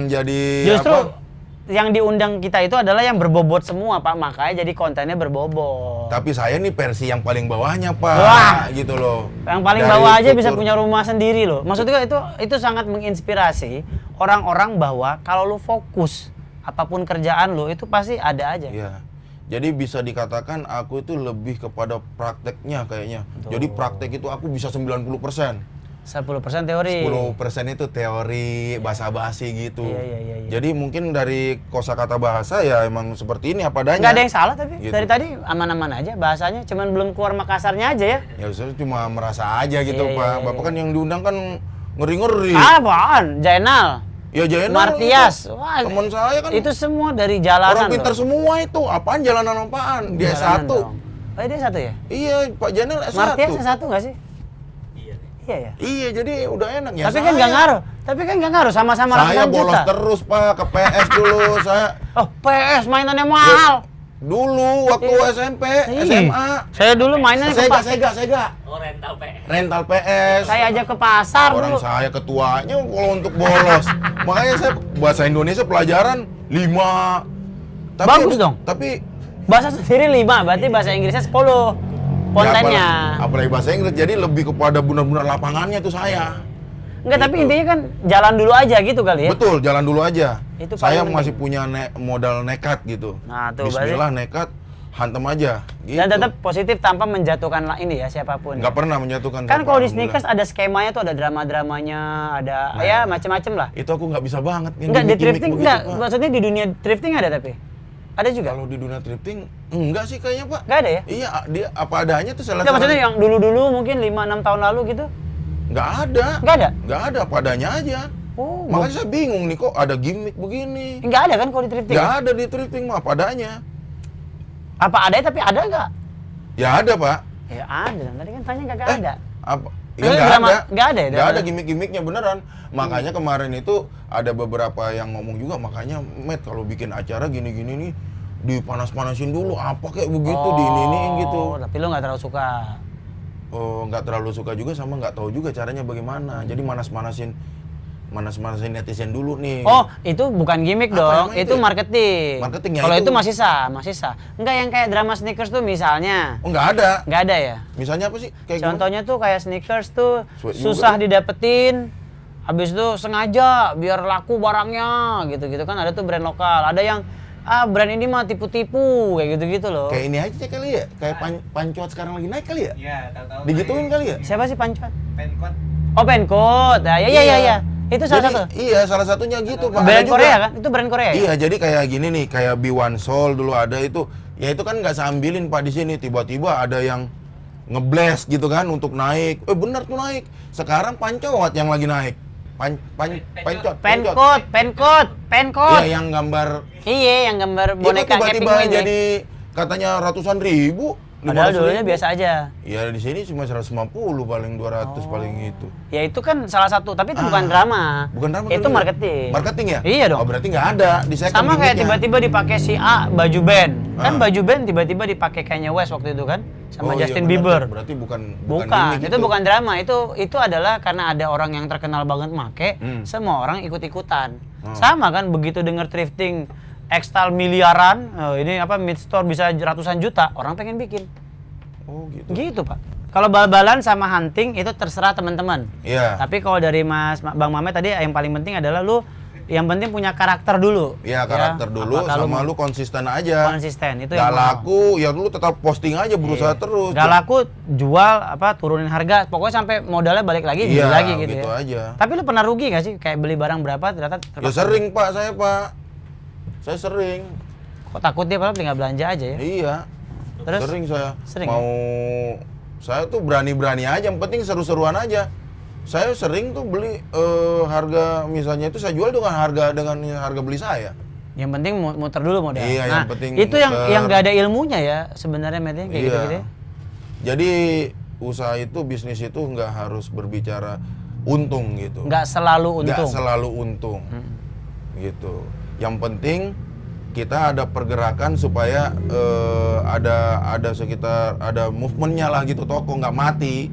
jadi Justru apa? yang diundang kita itu adalah yang berbobot semua, Pak. Makanya jadi kontennya berbobot. Tapi saya nih versi yang paling bawahnya, Pak. Wah. Gitu loh. Yang paling Dari bawah aja bisa tutur- punya rumah sendiri loh. Maksudnya itu sangat menginspirasi orang-orang bahwa kalau lu fokus apapun kerjaan lu itu pasti ada aja. Iya. Jadi bisa dikatakan aku itu lebih kepada prakteknya kayaknya. Jadi praktek itu aku bisa 90%. 10% teori. 10% itu teori, basa-basi gitu. Iya. Jadi mungkin dari kosakata bahasa ya emang seperti ini apa adanya. Nggak ada yang salah tapi Gitu. dari tadi aman-aman aja bahasanya, cuman belum keluar Makassarnya aja ya. Ya saya cuma merasa aja gitu, Iya, Pak. iya, Bapak iya. kan yang diundang kan ngeri-ngeri. Apaan? Jainal, Ya Jainal Martias, itu. wah, Teman saya kan itu semua dari jalanan. orang pintar loh. semua itu. Apaan jalanan apaan? Dia Jalanan S1. dong. Oh dia satu ya? Iya, Pak Jainal S1. Martias satu nggak sih? Iya nih. Iya ya. Iya, jadi udah enak ya. Tapi kan nggak ngaruh. Tapi kan nggak ngaruh sama-sama Saya ratusan bolos juta. terus, Pak, ke PS dulu. Saya Oh PS mainannya mahal. dulu waktu Iya. SMP, Ih, SMA. Saya dulu mainannya ke Sega. Oh rental PS. Rental PS. Saya aja ke pasar Orang dulu. saya ketuanya kalau untuk bolos. Makanya saya bahasa Indonesia pelajaran 5. Bagus dong. Tapi Bahasa sendiri 5, berarti bahasa Inggrisnya 10. Kontennya. ya, apalagi bahasa Inggris, jadi lebih kepada benar-benar lapangannya tuh saya. Enggak, tapi Gitu. intinya kan jalan dulu aja gitu kali ya. Betul, jalan dulu aja. Itu Saya paling masih penting. punya modal nekat gitu. Nah, tuh, Bismillah nekat, hantem aja. Gitu. Dan tetap positif tanpa menjatuhkan ini ya siapapun. nggak pernah menjatuhkan. Kan siapa, kalau di alhamdulillah. sneakers ada skemanya tuh, ada drama-dramanya, ada Nah. ya macam-macam lah. Itu aku nggak bisa banget. yang Enggak di gimmick-gimmick thrifting begitu, enggak, Pak. maksudnya di dunia thrifting ada tapi. Ada juga? Kalau di dunia thrifting enggak sih kayaknya, Pak. Enggak ada ya? Iya, dia apa adanya tuh salah Enggak, maksudnya yang dulu-dulu mungkin 5-6 tahun lalu gitu. nggak ada. Enggak ada? Nggak ada, apa adanya aja. Oh, Makanya saya bingung nih, kok ada gimmick begini. enggak ada kan kalau di thrifting? Nggak ada di thrifting mah, apa adanya. Apa ada tapi ada enggak? Ya ada, Pak. Ya ada, tadi kan tanya enggak ada. Apa? Eh, Ya nggak drama- ada. nggak ada ya, Nggak drama? ada gimmick-gimmicknya beneran. Makanya kemarin itu ada beberapa yang ngomong juga, makanya Matt kalau bikin acara gini-gini nih dipanas-panasin dulu, apa kayak begitu, diiniin gitu. Tapi lu nggak terlalu suka. Oh, nggak terlalu suka juga sama nggak tahu juga caranya bagaimana. Jadi manas-manasin netizen dulu nih. Oh, itu bukan gimmick Apa dong, emang itu itu ya? marketing. Marketing ya Kalau itu. itu masih sah. Enggak yang kayak drama sneakers tuh misalnya. Oh, nggak ada. Nggak ada ya? Misalnya apa sih? Kayak gimana? Contohnya tuh kayak sneakers tuh Sweet susah juga. didapetin. Habis itu sengaja biar laku barangnya gitu-gitu kan, ada tuh brand lokal. Ada yang brand ini mah tipu-tipu kayak gitu-gitu loh. Kayak ini aja kali ya, kayak pancot sekarang lagi naik kali ya? Iya, tahu-tahu. Digituin kali ya? Siapa sih Pancot? Pencot. Oh, Pencot. Ya. Itu salah Jadi, satu. Iya, salah satunya gitu, Pak. Brand Ada juga. Korea kan? Itu brand Korea ya? Iya, jadi kayak gini nih, kayak B1 Soul dulu ada itu. Ya itu kan nggak sambilin Pak di sini. Tiba-tiba ada yang ngeblast gitu kan untuk naik. Bener tuh naik. Sekarang pancowat yang lagi naik. Pencot. Penkot. Iya, yang gambar. Iya, yang gambar Itu boneka kayak tiba-tiba penguin ya. jadi katanya ratusan ribu. Padahal 500 dulunya ribu. biasa aja. Ya di sini cuma 150 paling 200 paling itu. Ya itu kan salah satu, tapi itu bukan drama. Bukan drama. Itu kan? marketing. Marketing ya? Iya dong. Oh, berarti nggak ada di second Sama kayak gimmicknya. tiba-tiba dipakai si A baju band. Kan Ah. baju band tiba-tiba dipakai Kanye West waktu itu kan sama Oh, iya, Justin benar. Bieber. Berarti bukan Bukan, gimmick itu bukan drama. Itu adalah karena ada orang yang terkenal banget make, semua orang ikut-ikutan. Sama kan begitu denger thrifting X-Style miliaran, ini apa mid store bisa ratusan juta, orang pengen bikin. Oh, gitu. Gitu, Pak. Kalau bal-balan sama hunting itu terserah teman-teman. Iya. Tapi kalau dari Bang Mamet tadi yang paling penting adalah lu yang penting punya karakter dulu. Iya, karakter dulu Apakah sama lu konsisten aja. konsisten itu Gak yang mahal. laku, ya lu tetap posting aja, berusaha terus. Gak laku, jual apa turunin harga, pokoknya sampai modalnya balik lagi, beli Iya, lagi gitu, gitu ya. aja. Tapi lu pernah rugi gak sih kayak beli barang berapa ternyata Ya sering, Pak, saya, Pak. Saya sering. Kok takut dia padahal tinggal belanja aja ya. Iya. Terus? Sering saya. Sering, Mau saya tuh berani-berani aja, yang penting seru-seruan aja. Saya sering tuh beli harga misalnya itu saya jual dengan harga beli saya. Yang penting muter dulu modal. Iya, nah, yang penting itu muter. yang gak ada ilmunya ya sebenarnya Matt, kayak Iya. gitu-gitu ya. Jadi usaha itu, bisnis itu nggak harus berbicara untung gitu. Nggak selalu Nggak untung. selalu untung. Gitu. Yang penting kita ada pergerakan supaya ada sekitar ada movementnya lah gitu, toko nggak mati.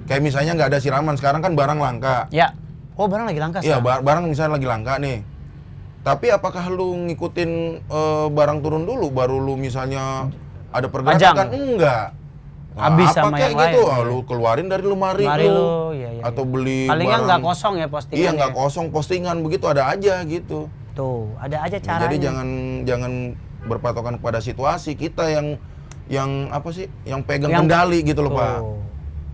Kayak misalnya nggak ada siraman, sekarang kan barang langka. Ya. Oh, barang lagi langka Iya, sekarang. barang misalnya lagi langka nih. Tapi apakah lu ngikutin barang turun dulu baru lu misalnya ada pergerakan? Pajang. Kan enggak. Habis apa sama kayak yang gitu, lain. lu keluarin dari lemari Mari lu. lu, iya, iya, Atau iya. beli Palingnya barang. nggak kosong ya postingan. Iya, nggak kosong postingan begitu, ada aja gitu. Tuh, ada aja Nah, caranya. jadi jangan berpatokan kepada situasi, kita yang apa sih? Yang pegang Yang- kendali gitu loh, Pak. Tuh.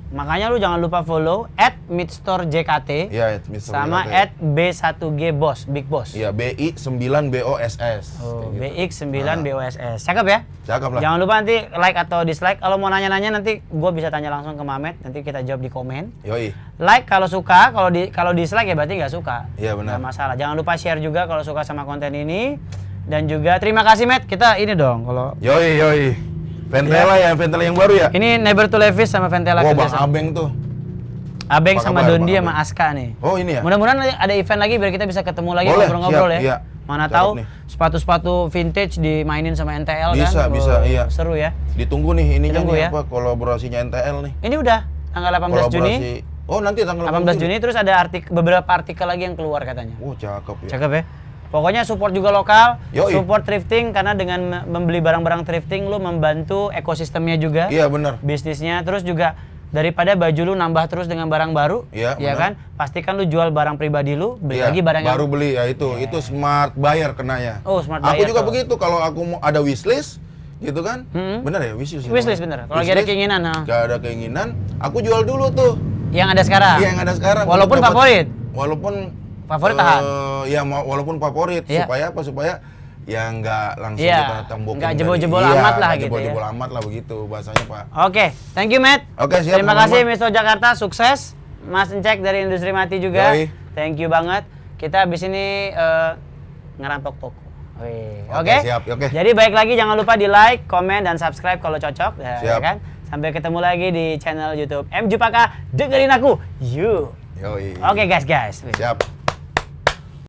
Makanya lu jangan lupa follow @midstore_jkt Iya, Mr. sama JKT. @b1gboss, Big Boss. Iya, BI9BOSS. Oh, Kayak gitu. BX9BOSS. Cakep ya? Cakep lah. Jangan lupa nanti like atau dislike. Kalau mau nanya-nanya nanti gua bisa tanya langsung ke Mamet, nanti kita jawab di komen. Yoi. Like kalau suka, kalau dislike ya berarti nggak suka. Iya, benar. Nggak masalah. Jangan lupa share juga kalau suka sama konten ini. Dan juga terima kasih Matt. Kita ini dong kalau Yoi. Ventela ya, Ventela yang baru ya? ini Never to Levis sama Ventela Oh, Bang kerjasama. Abeng tuh. Abeng Apa sama kabar, Dondi Bang sama Abeng? Aska nih. Oh, ini ya? Mudah-mudahan ada event lagi biar kita bisa ketemu lagi Boleh, ngobrol-ngobrol siap, ya. iya. Mana Cakep tahu nih. sepatu-sepatu vintage dimainin sama NTL Bisa, kan. bisa, iya. Seru ya. Ditunggu nih ininya Ditunggu nih ya. apa kolaborasinya NTL nih. Ini udah tanggal 18 Juni. Oh, nanti tanggal 18 Juni terus ada beberapa artikel lagi yang keluar katanya. Oh, cakep ya. Cakep ya. Pokoknya support juga lokal, Yoi. support thrifting karena dengan membeli barang-barang thrifting lu membantu ekosistemnya juga. Iya, benar. Bisnisnya, terus juga daripada baju lu nambah terus dengan barang baru, Iya, ya benar. kan? Pastikan lu jual barang pribadi lu, beli Iya, lagi barang baru yang beli ya itu smart buyer kenanya. Oh, smart Aku buyer juga tuh. begitu kalau aku mau ada wishlist gitu kan. Bener ya wishlist. Wishlist, bener. Kalau lagi ada keinginan, nah. Gak ada keinginan, aku jual dulu tuh. yang ada sekarang. Iya, yang ada sekarang. Walaupun Untuk dapat- favorit. Walaupun Favorit tahan. Ya walaupun favorit Iya. supaya apa? Supaya ya nggak langsung Iya, kita tembokin. nggak dari- jebol-jebol iya, amat lah nggak gitu ya. Jebol-jebol amat lah begitu bahasanya, Pak. Oke, thank you Matt. Oke, siap, Terima sama-sama. kasih Misto Jakarta, sukses. Mas Encek dari Industri Mati juga. Yoi. Thank you banget. Kita habis ini ngerampok toko. Wih, Oke, Oke. siap, oke. Jadi baik lagi jangan lupa di like, komen dan subscribe kalau cocok, ya, Siap. kan? Sampai ketemu lagi di channel YouTube M Jupaka, dengerin aku. You. Yoi. Oke guys. Siap.